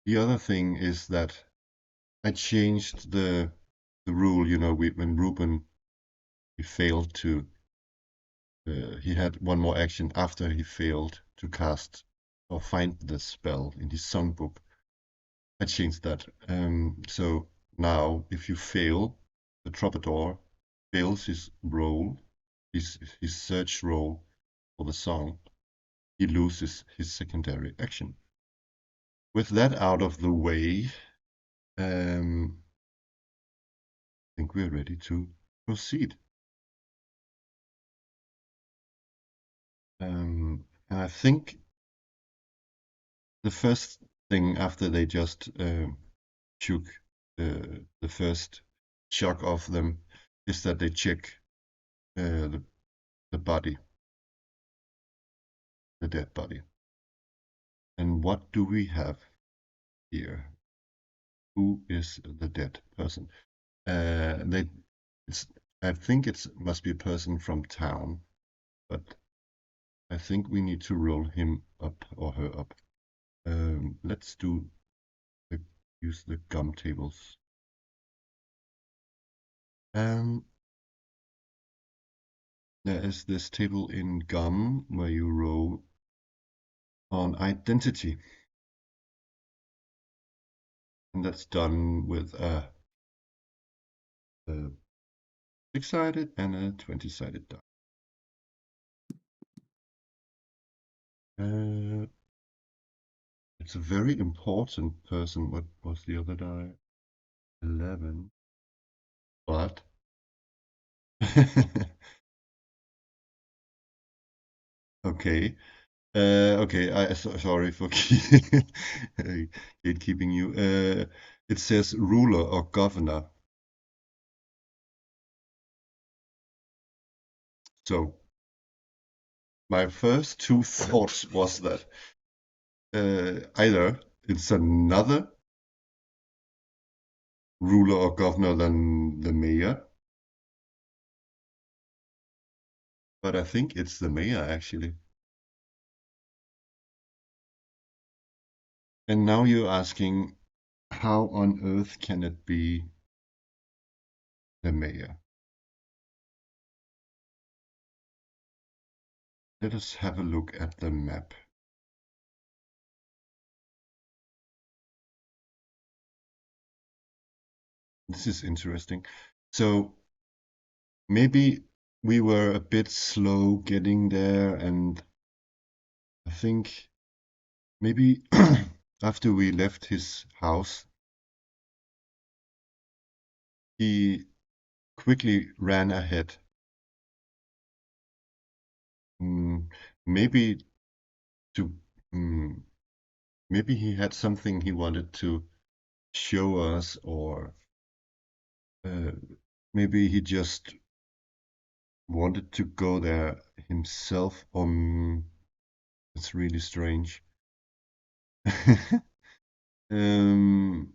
The other thing is that I changed the rule. You know, when Ruben he failed to, he had one more action after he failed to cast or find the spell in his songbook. I changed that. So now, if you fail, the troubadour fails his roll, his search roll for the song, he loses his secondary action. With that out of the way, I think we're ready to proceed. And I think the first thing after they just took the first shock of them is that they check the body, the dead body. And what do we have here? Who is the dead person? I think it must be a person from town, but I think we need to roll him up or her up. Let's use the gum tables. And there is this table in gum where you roll on identity. And that's done with a 6-sided and a 20-sided die. It's a very important person. What was the other die? 11. But okay. Okay, sorry for gatekeeping you. It says ruler or governor. So my first two thoughts was that either it's another ruler or governor than the mayor, but I think it's the mayor actually. And now you're asking, how on earth can it be the mayor? Let us have a look at the map. This is interesting. So maybe we were a bit slow getting there, and I think maybe after we left his house, he quickly ran ahead. Maybe to maybe he had something he wanted to show us, or maybe he just wanted to go there himself. It's really strange. um,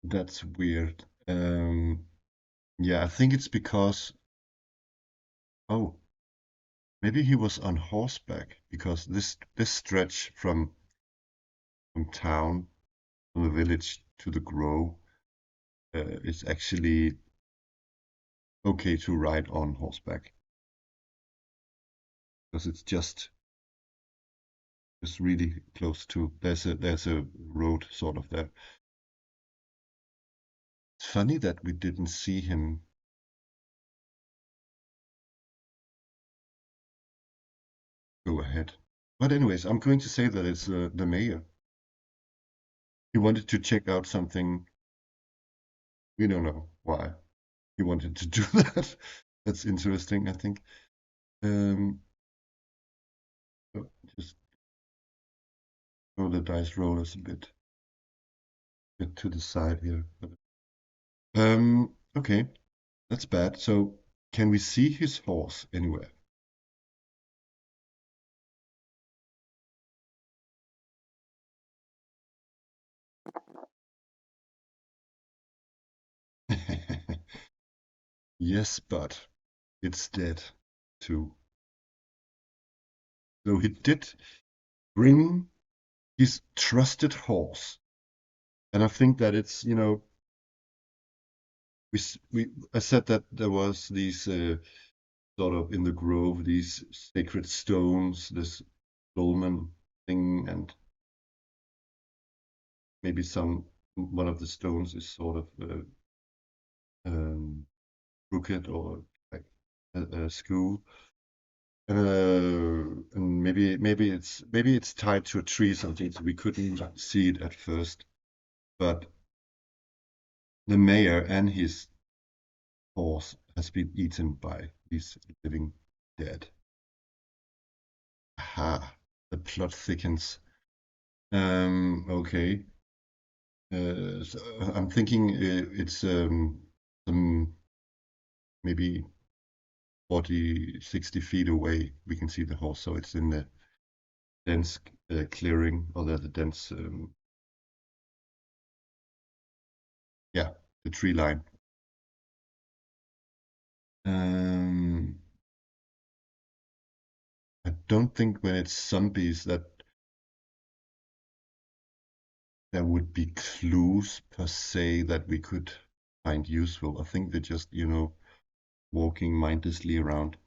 that's weird. Yeah, I think it's because, oh, maybe he was on horseback, because this stretch from town, from the village to the grove, is actually okay to ride on horseback, because it's just really close to, there's a road sort of there. It's funny that we didn't see him go ahead. But anyways, I'm going to say that it's the mayor. He wanted to check out something. We don't know why he wanted to do that. That's interesting, I think. So just throw the dice rollers a bit to the side here. Okay, that's bad. So can we see his horse anywhere? Yes, but it's dead too. So he did bring his trusted horse, and I think that it's, I said that there was these sort of in the grove, these sacred stones, this dolmen thing, and maybe one of the stones is sort of crooked or like a school. And maybe it's tied to a tree or something, so we couldn't see it at first. But the mayor and his horse has been eaten by these living dead. Aha, the plot thickens. Okay. So I'm thinking it's some maybe 40, 60 feet away. We can see the horse, so it's in the dense clearing, or the dense, yeah, the tree line. Um, don't think when it's zombies that there would be clues per se that we could find useful. I think they're just, walking mindlessly around.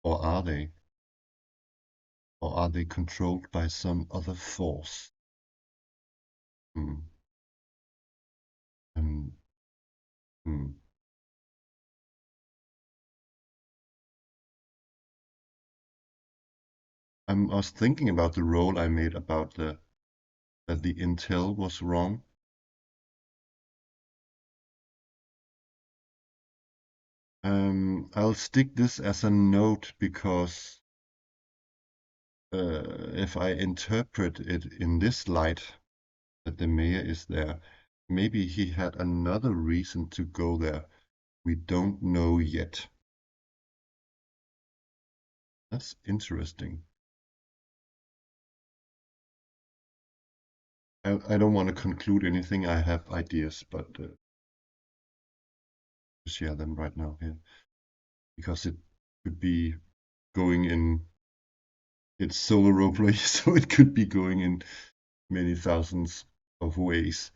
Or are they? Or are they controlled by some other force? Hmm. Um, hmm. I was thinking about the role I made about that the intel was wrong. I'll stick this as a note because if I interpret it in this light, that the mayor is there, maybe he had another reason to go there. We don't know yet. That's interesting. I don't want to conclude anything. I have ideas, but share them right now here because it could be going in. It's solo roleplay, so it could be going in many thousands of ways.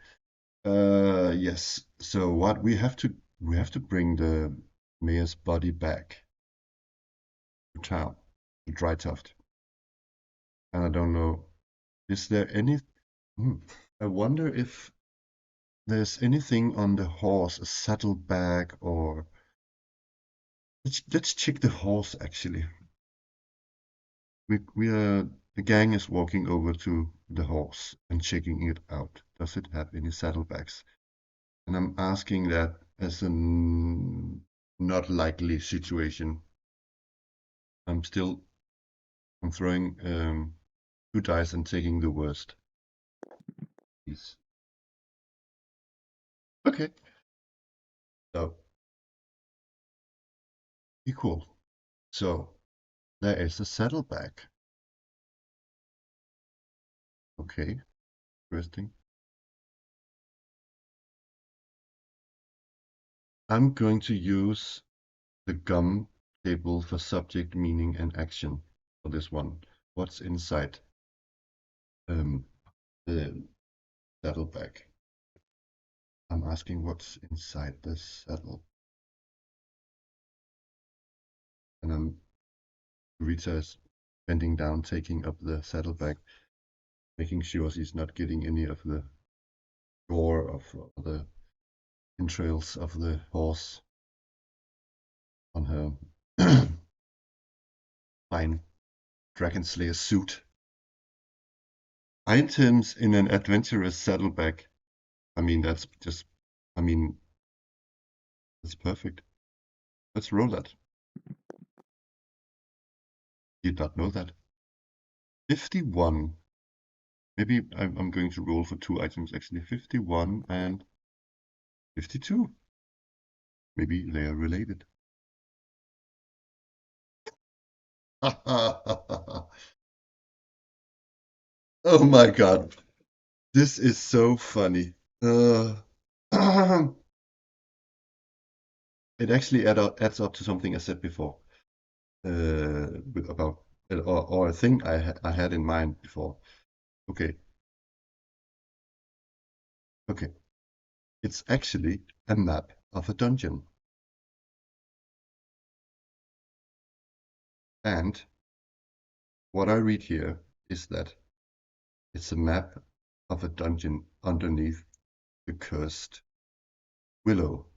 Yes. So what we have to bring the mayor's body back to town, to Drytuft. And I don't know, is there any? I wonder if there's anything on the horse, a saddlebag, or let's check the horse actually. The gang is walking over to the horse and checking it out. Does it have any saddlebags? And I'm asking that as a not likely situation. I'm throwing 2 dice and taking the worst. Please. Okay. So equal. So there is a saddlebag. Okay, interesting. I'm going to use the gum table for subject, meaning, and action for this one. What's inside the saddlebag? I'm asking what's inside the saddle. And Jurita is bending down, taking up the saddlebag, making sure she's not getting any of the gore of the entrails of the horse on her fine dragon slayer suit. Items in an adventurous saddlebag. I mean, that's just, I mean, that's perfect. Let's roll that. Did not know that. 51. Maybe I'm going to roll for 2 items actually. 51 and 52. Maybe they are related. Oh my god. This is so funny. It actually adds up to something I said before. About or a thing I had in mind before. Okay. Okay. It's actually a map of a dungeon. And what I read here is that it's a map of a dungeon underneath the cursed Willow.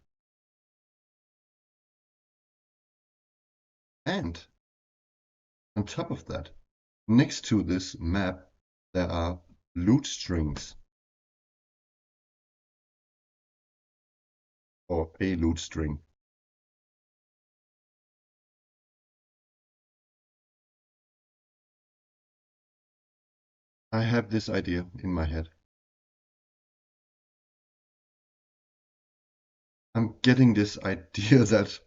And on top of that, next to this map, there are loot strings, or a loot string. I have this idea in my head. I'm getting this idea that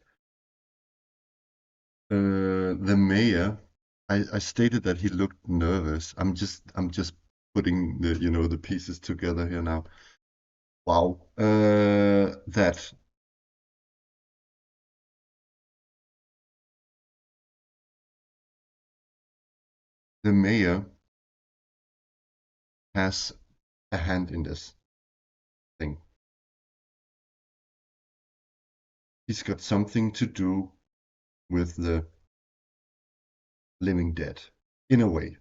the mayor, I stated that he looked nervous. I'm just putting the pieces together here now. Wow. That the mayor has a hand in this thing. He's got something to do with the living dead, in a way.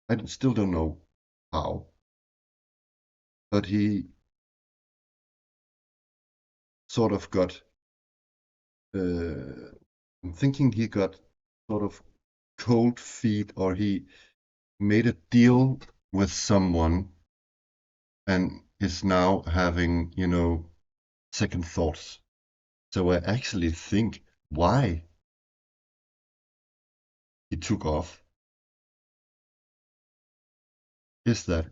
I still don't know how, but he sort of got, I'm thinking he got sort of cold feet, or he made a deal with someone and is now having, second thoughts. So I actually think why he took off is that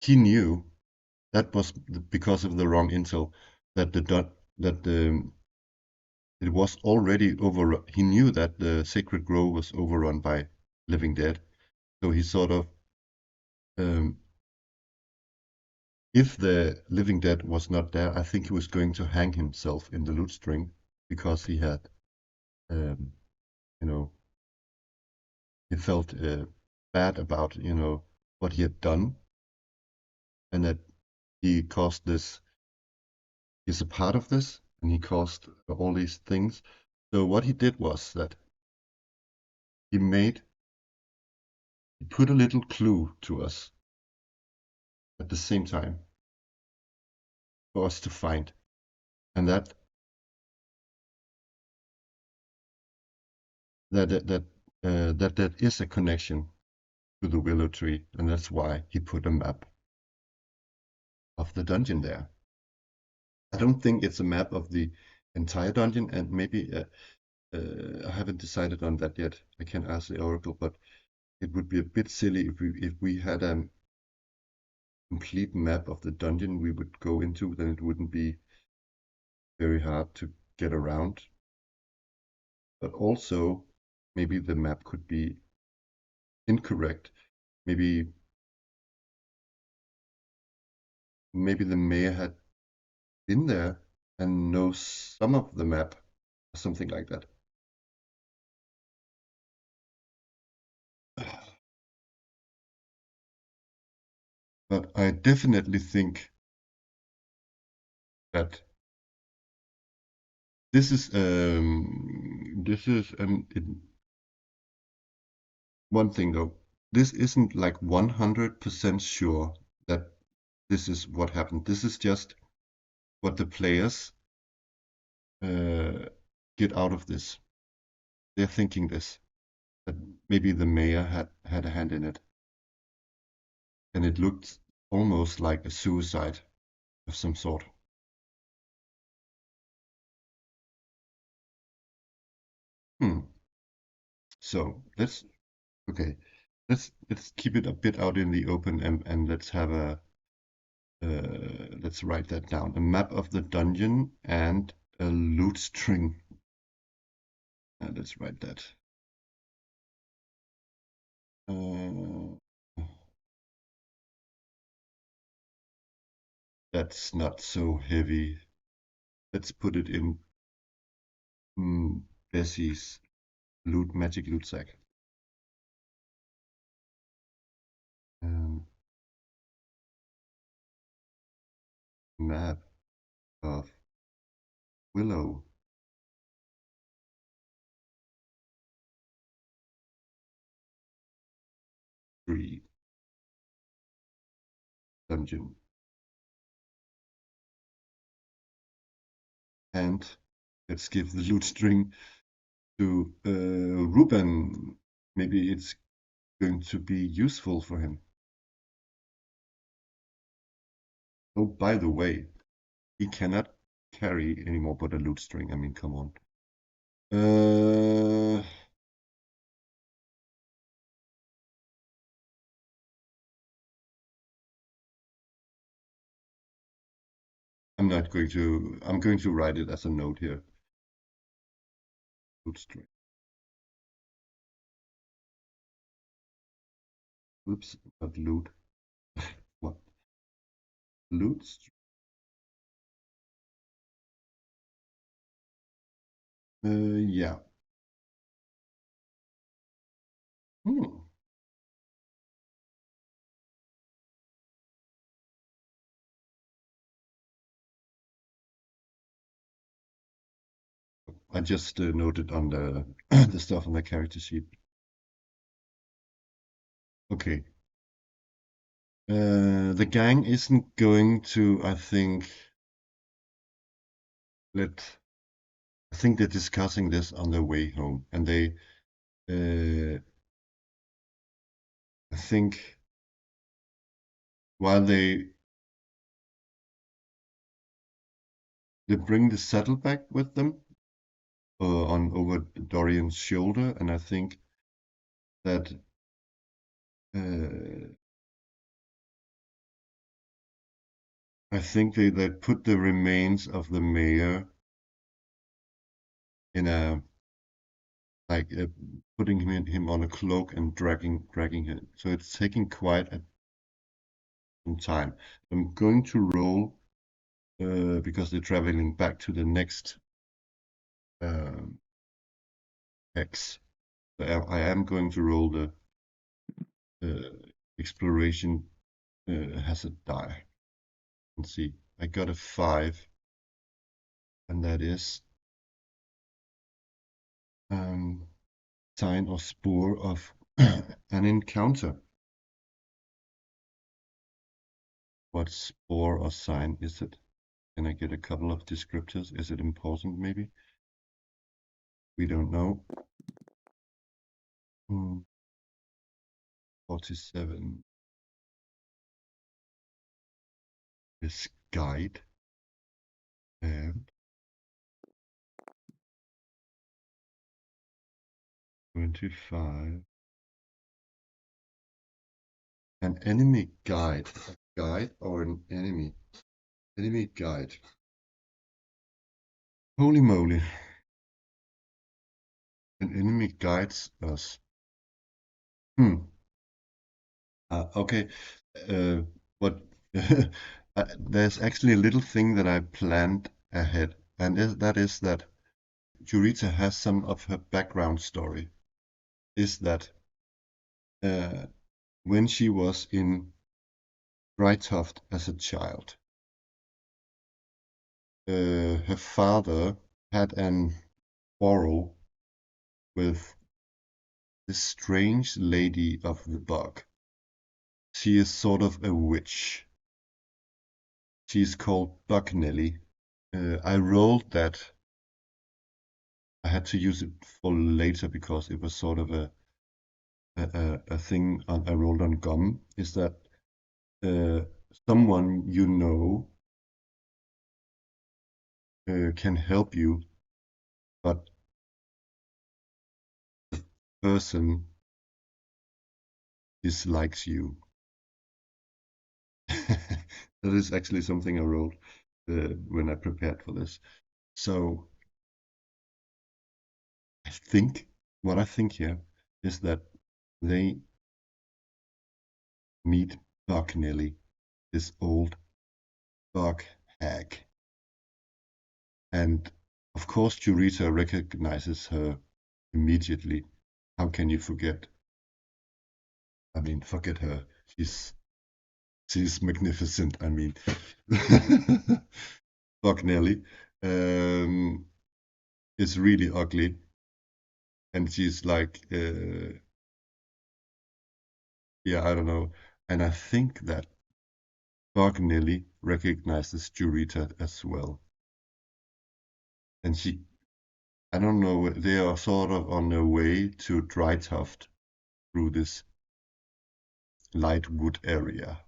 he knew that was because of the wrong intel, that the it was already over. He knew that the sacred grove was overrun by living dead, so he sort of, um, if the living dead was not there, I think he was going to hang himself in the loot string because he had, um, you know, he felt bad about, what he had done, and that he caused this. He's a part of this, and he caused all these things. So what he did was that he made he put a little clue to us at the same time for us to find, and that is a connection to the willow tree, and that's why he put a map of the dungeon there. I don't think it's a map of the entire dungeon, and maybe I haven't decided on that yet. I can ask the oracle, but it would be a bit silly if we had a complete map of the dungeon we would go into. Then it wouldn't be very hard to get around. But also, maybe the map could be incorrect. Maybe the mayor had been there and knows some of the map, or something like that. But I definitely think that this is one thing though. This isn't like 100% sure that this is what happened. This is just what the players uh, get out of this. They're thinking this, that maybe the mayor had a hand in it, and it looked almost like a suicide of some sort. Hmm. So okay. Let's keep it a bit out in the open, and let's have let's write that down. A map of the dungeon and a loot string. Let's write that. Uh, that's not so heavy. Let's put it in Bessie's magic loot sack. Um, Map of Willow Tree Dungeon. And let's give the loot string to Ruben. Maybe it's going to be useful for him. Oh, by the way, he cannot carry anymore but a loot string. I mean, come on. I'm going to write it as a note here. Loot string. Oops, not loot. What? Loot string. Yeah. Hmm. I just noted on the the stuff on the character sheet. Okay. The gang isn't going to, I think, I think they're discussing this on their way home, and I think while they bring the saddleback with them on over Dorian's shoulder, and I think that they put the remains of the mayor in a like putting him on a cloak and dragging him. So it's taking quite some time. I'm going to roll because they're traveling back to the next X. So I am going to roll the exploration hazard die and see. I got a 5, and that is sign or spore of an encounter. What spore or sign is it? Can I get a couple of descriptors? Is it important maybe? We don't know. 47 is guide and 25. An enemy guide. A guide or an enemy? Enemy guide. Holy moly. An enemy guides us. Okay. But there's actually a little thing that I planned ahead, and that is that Jurita has some of her background story. Is that when she was in Drytuft as a child, her father had an quarrel with this strange lady of the bog. She is sort of a witch. She's called Bucknelly. I rolled that. I had to use it for later because it was sort of a thing I rolled on gum. Is that someone you know can help you, but the person dislikes you. That is actually something I wrote when I prepared for this. So what I think here is that they meet Bucknelly, this old bog hag. And of course Jurita recognizes her immediately. How can you forget? I mean, forget her. She's magnificent. I mean, Bucknelly is really ugly, and she's like, yeah, I don't know. And I think that Bucknelly recognizes Jurita as well, and I don't know, they are sort of on their way to Drytuft through this light wood area,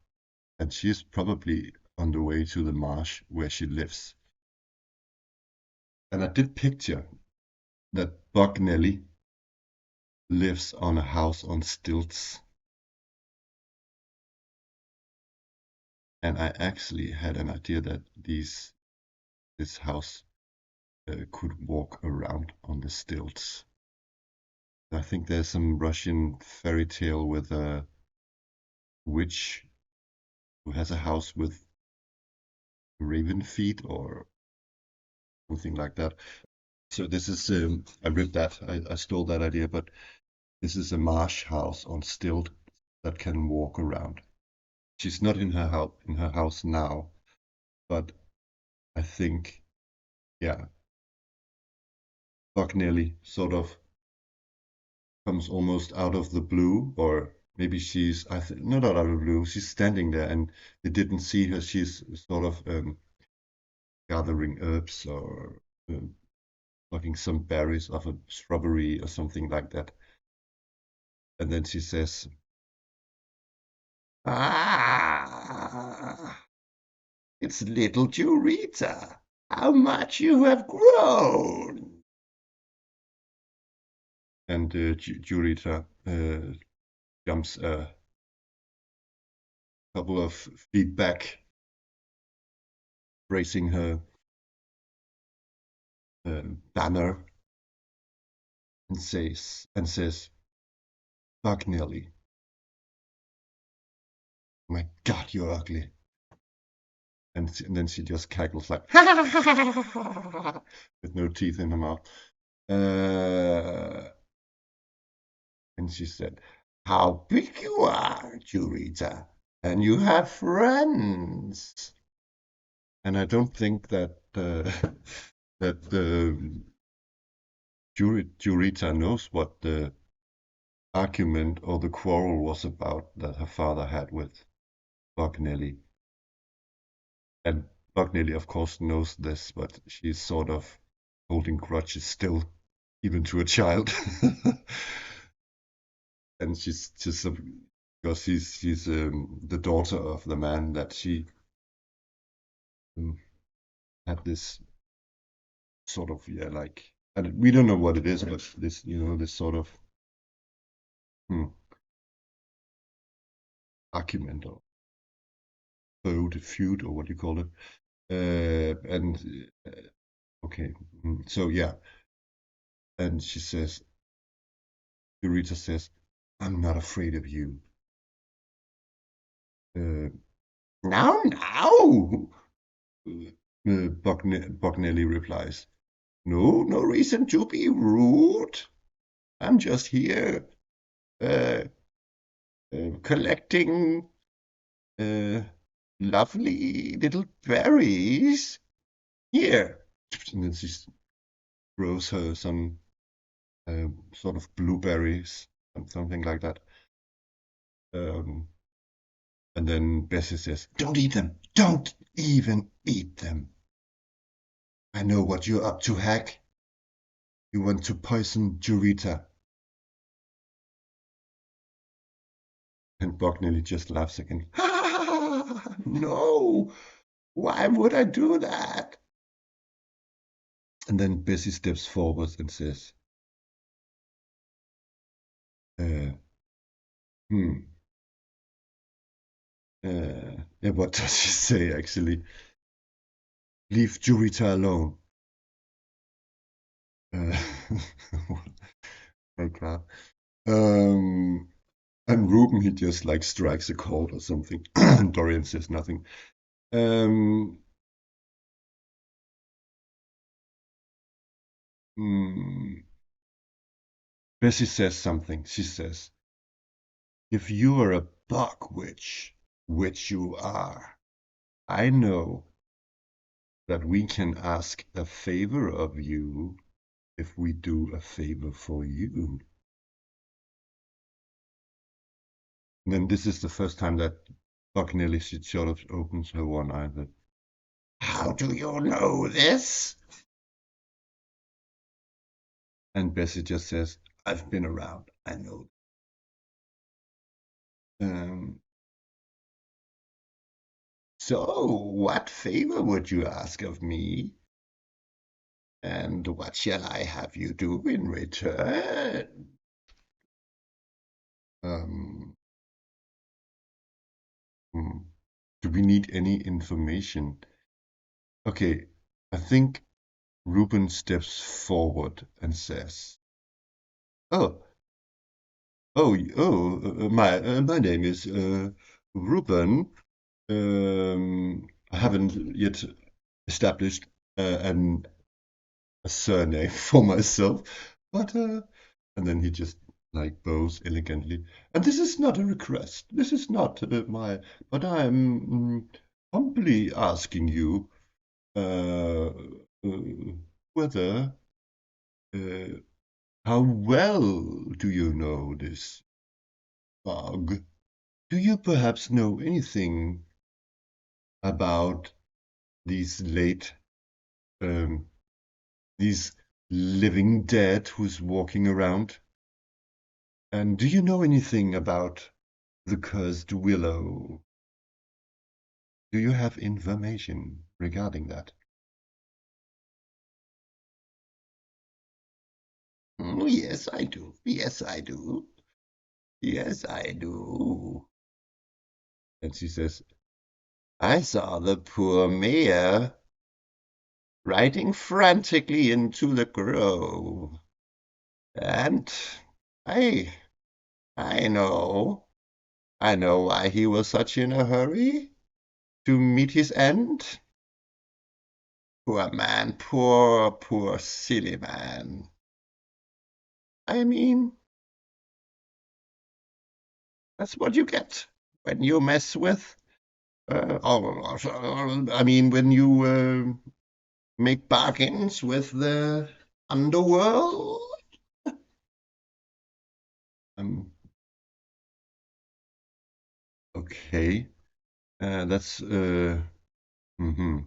and she's probably on the way to the marsh where she lives. And I did picture that Bucknelly lives on a house on stilts. And I actually had an idea that this house could walk around on the stilts. I think there's some Russian fairy tale with a witch who has a house with raven feet or something like that. So this is I ripped that. I stole that idea, but this is a marsh house on stilt that can walk around. She's not in her house now, but I think, yeah, Bucknelly sort of comes almost out of the blue, or maybe she's, I think, not out of the blue, she's standing there and they didn't see her. She's sort of gathering herbs or plucking some berries of a shrubbery or something like that. And then she says, "Ah, it's little Jurita. How much you have grown!" And Jurita jumps a couple of feet back, raising her banner, and says, "Bucknelly, my God, you're ugly." And then she just cackles like with no teeth in her mouth. And she said, "How big you are, Jurita, and you have friends." And I don't think that that Jurita knows what the argument or the quarrel was about that her father had with Bucknelly. And Bucknelly, of course, knows this, but she's sort of holding grudges still, even to a child. And she's just because she's the daughter of the man that she had this sort of, yeah, like, and we don't know what it is, but this, this sort of argument or feud or what do you call it? And okay, so yeah, and she says, Jurita says, "I'm not afraid of you." Now, Bucknelly replies, "No reason to be rude. I'm just here collecting lovely little berries. Here." And then she throws her some sort of blueberries, something like that. And then Bessie says, "Don't eat them. Don't even eat them. I know what you're up to, Hack. You want to poison Jurita." And Bucknelly just laughs again. "No, why would I do that?" And then Bessie steps forward and says, uh, hmm, yeah, what does she say actually? "Leave Jurita alone." Uh, oh God. And Ruben, he just like strikes a chord or something. And Dorian says nothing. Um, hmm, Bessie says something. She says, "If you are a bug witch, which you are, I know that we can ask a favor of you if we do a favor for you." And then this is the first time that Bucknelly she sort of opens her one eye. That, "How do you know this?" And Bessie just says, "I've been around. I know." Um, "So, what favor would you ask of me? And what shall I have you do in return?" Um, do we need any information? Okay, I think Ruben steps forward and says, "Oh, my name is Ruben. I haven't yet established a surname for myself, but and then he just like bows elegantly. "And this is not a request. This is not but I'm humbly asking you uh, uh, whether Uh, how well do you know this bug? Do you perhaps know anything about these um, these living dead who's walking around? And do you know anything about the cursed Willow? Do you have information regarding that? Yes, I do. Yes, I do. Yes, I do. And she says, I saw the poor mayor riding frantically into the grove. And I I know. I know why he was such in a hurry to meet his end. Poor man, poor silly man. I mean, that's what you get when you mess with. I mean, when you make bargains with the underworld. Um, okay, that's mm-hmm.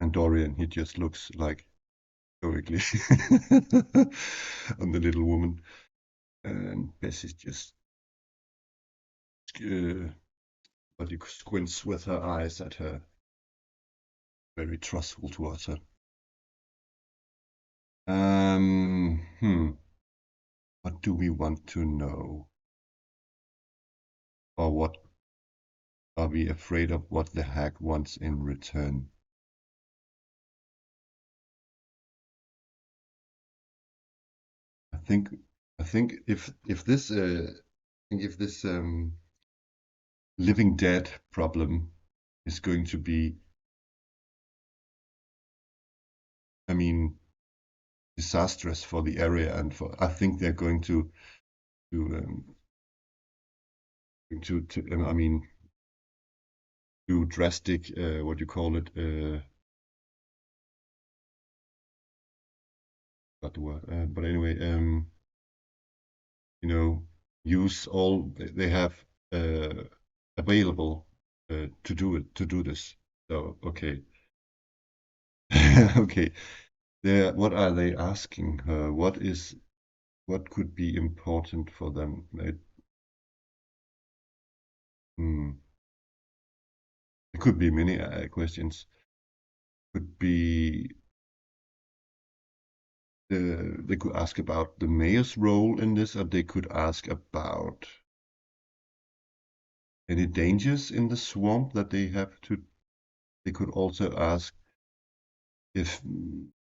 And Dorian, he just looks like stoically on the little woman, and Bessie just but he squints with her eyes at her, very trustful towards her. What do we want to know? Or what are we afraid of what the hag wants in return? I think I think if this if this living dead problem is going to be, I mean, disastrous for the area and for, I think they're going to I mean, do drastic what do you call it, not the word, but anyway, you know, use all they have uh, available to do this. So okay. Okay, what are they asking her? What could be important for them? Hmm, it could be many questions. Could be they could ask about the mayor's role in this, or they could ask about any dangers in the swamp that they have to. They could also ask if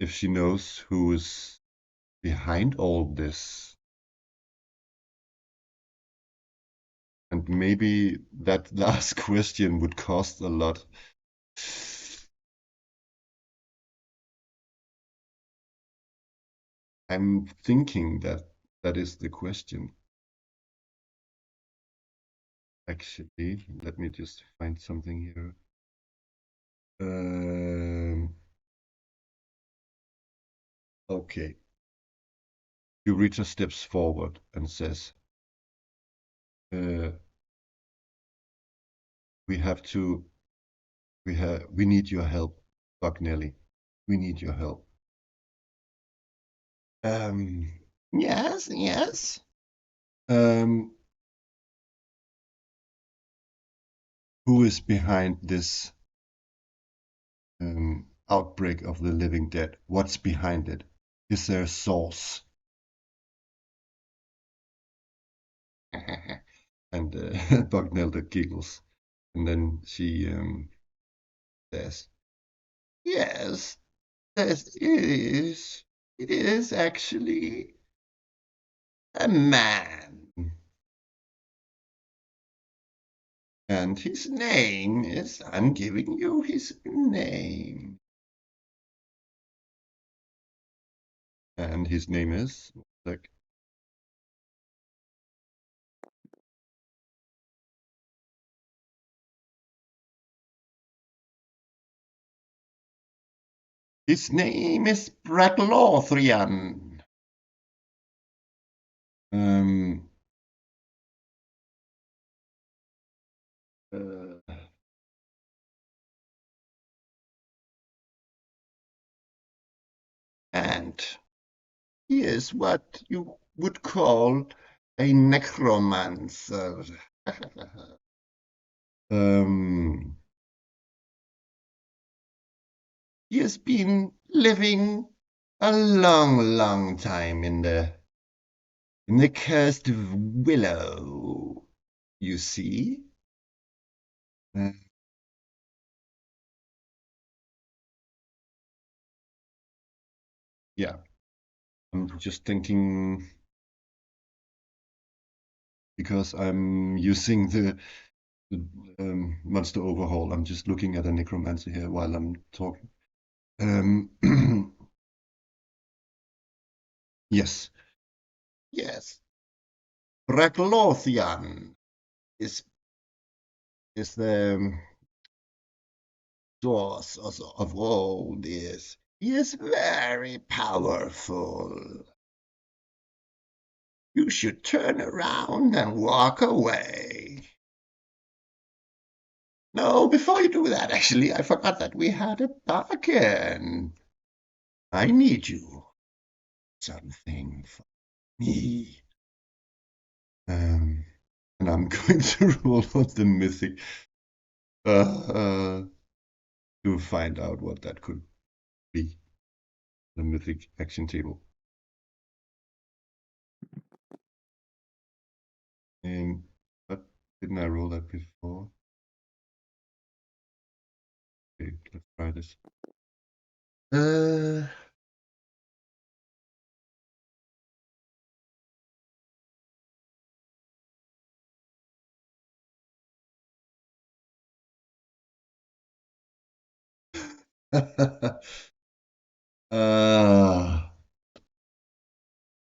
if she knows who is behind all this, and maybe that last question would cost a lot. I'm thinking that that is the question. Actually, let me just find something here. Okay. Jurita steps forward and says, uh, "We have to. We need your help, Bugnelli. We need your help." Um. Yes. Yes. Um. Who is behind this outbreak of the living dead? What's behind it? Is there a source? And Bugnelda giggles, and then she says, "Yes, yes, it is. It is actually a man, and his name is. I'm giving you his name, and his name is like His name is Braglorthrian. And he is what you would call a necromancer. He has been living a long time in the cursed Willow, you see. Yeah, I'm just thinking because I'm using the Monster Overhaul. I'm just looking at a necromancer here while I'm talking. Yes. Braglorthian is the source of all this. He is very powerful. You should turn around and walk away. No, before you do that, actually, I forgot that we had a bargain. I need you. Something for me. And I'm going to roll on the mythic to find out what that could be. The mythic action table. And but didn't I roll that before? Okay, let's try this.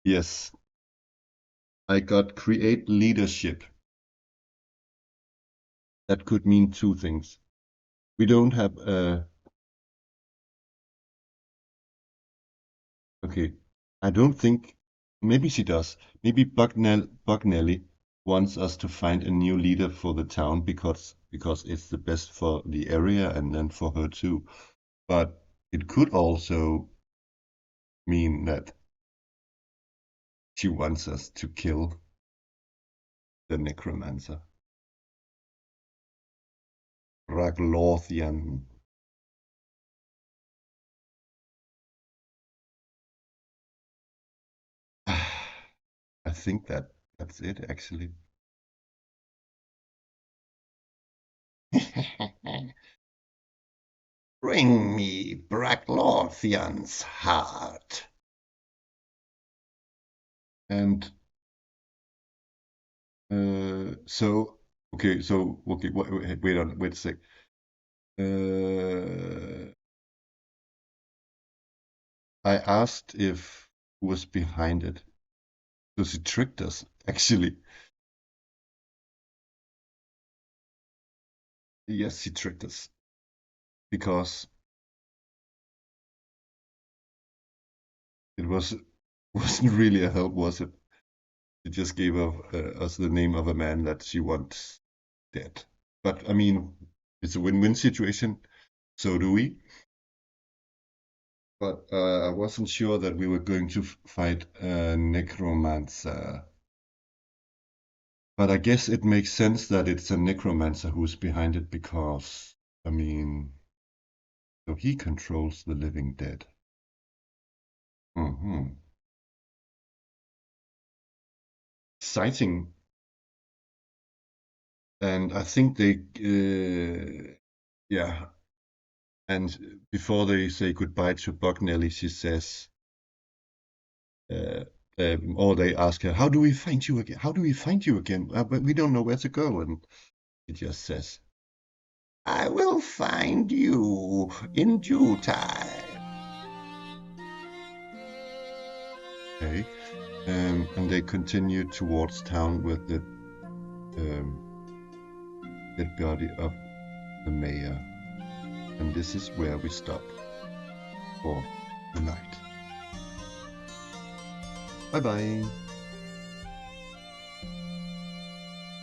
Yes, I got create leadership. That could mean two things. We don't have okay. I don't think. Maybe she does. Maybe Bugnelli wants us to find a new leader for the town because it's the best for the area and then for her too. But it could also mean that she wants us to kill the necromancer. Braglorthian. I think that's it actually. Bring me Braglorthian's heart. And so okay, wait a sec. I asked if who was behind it. So she tricked us, actually. Yes, she tricked us. Because it wasn't really a help, was it? She just gave us the name of a man that she wants dead. But I mean, it's a win-win situation. So do we. But I wasn't sure that we were going to fight a necromancer. But I guess it makes sense that it's a necromancer who's behind it because, I mean, so he controls the living dead. Mm-hmm. Exciting. And I think yeah. And before they say goodbye to Bugnelli, she says, or they ask her, "How do we find you again? How do we find you again? But we don't know where to go." And she just says, "I will find you in due time." Okay, and they continue towards town with the dead body of the mayor, and this is where we stop. for the night. Bye bye.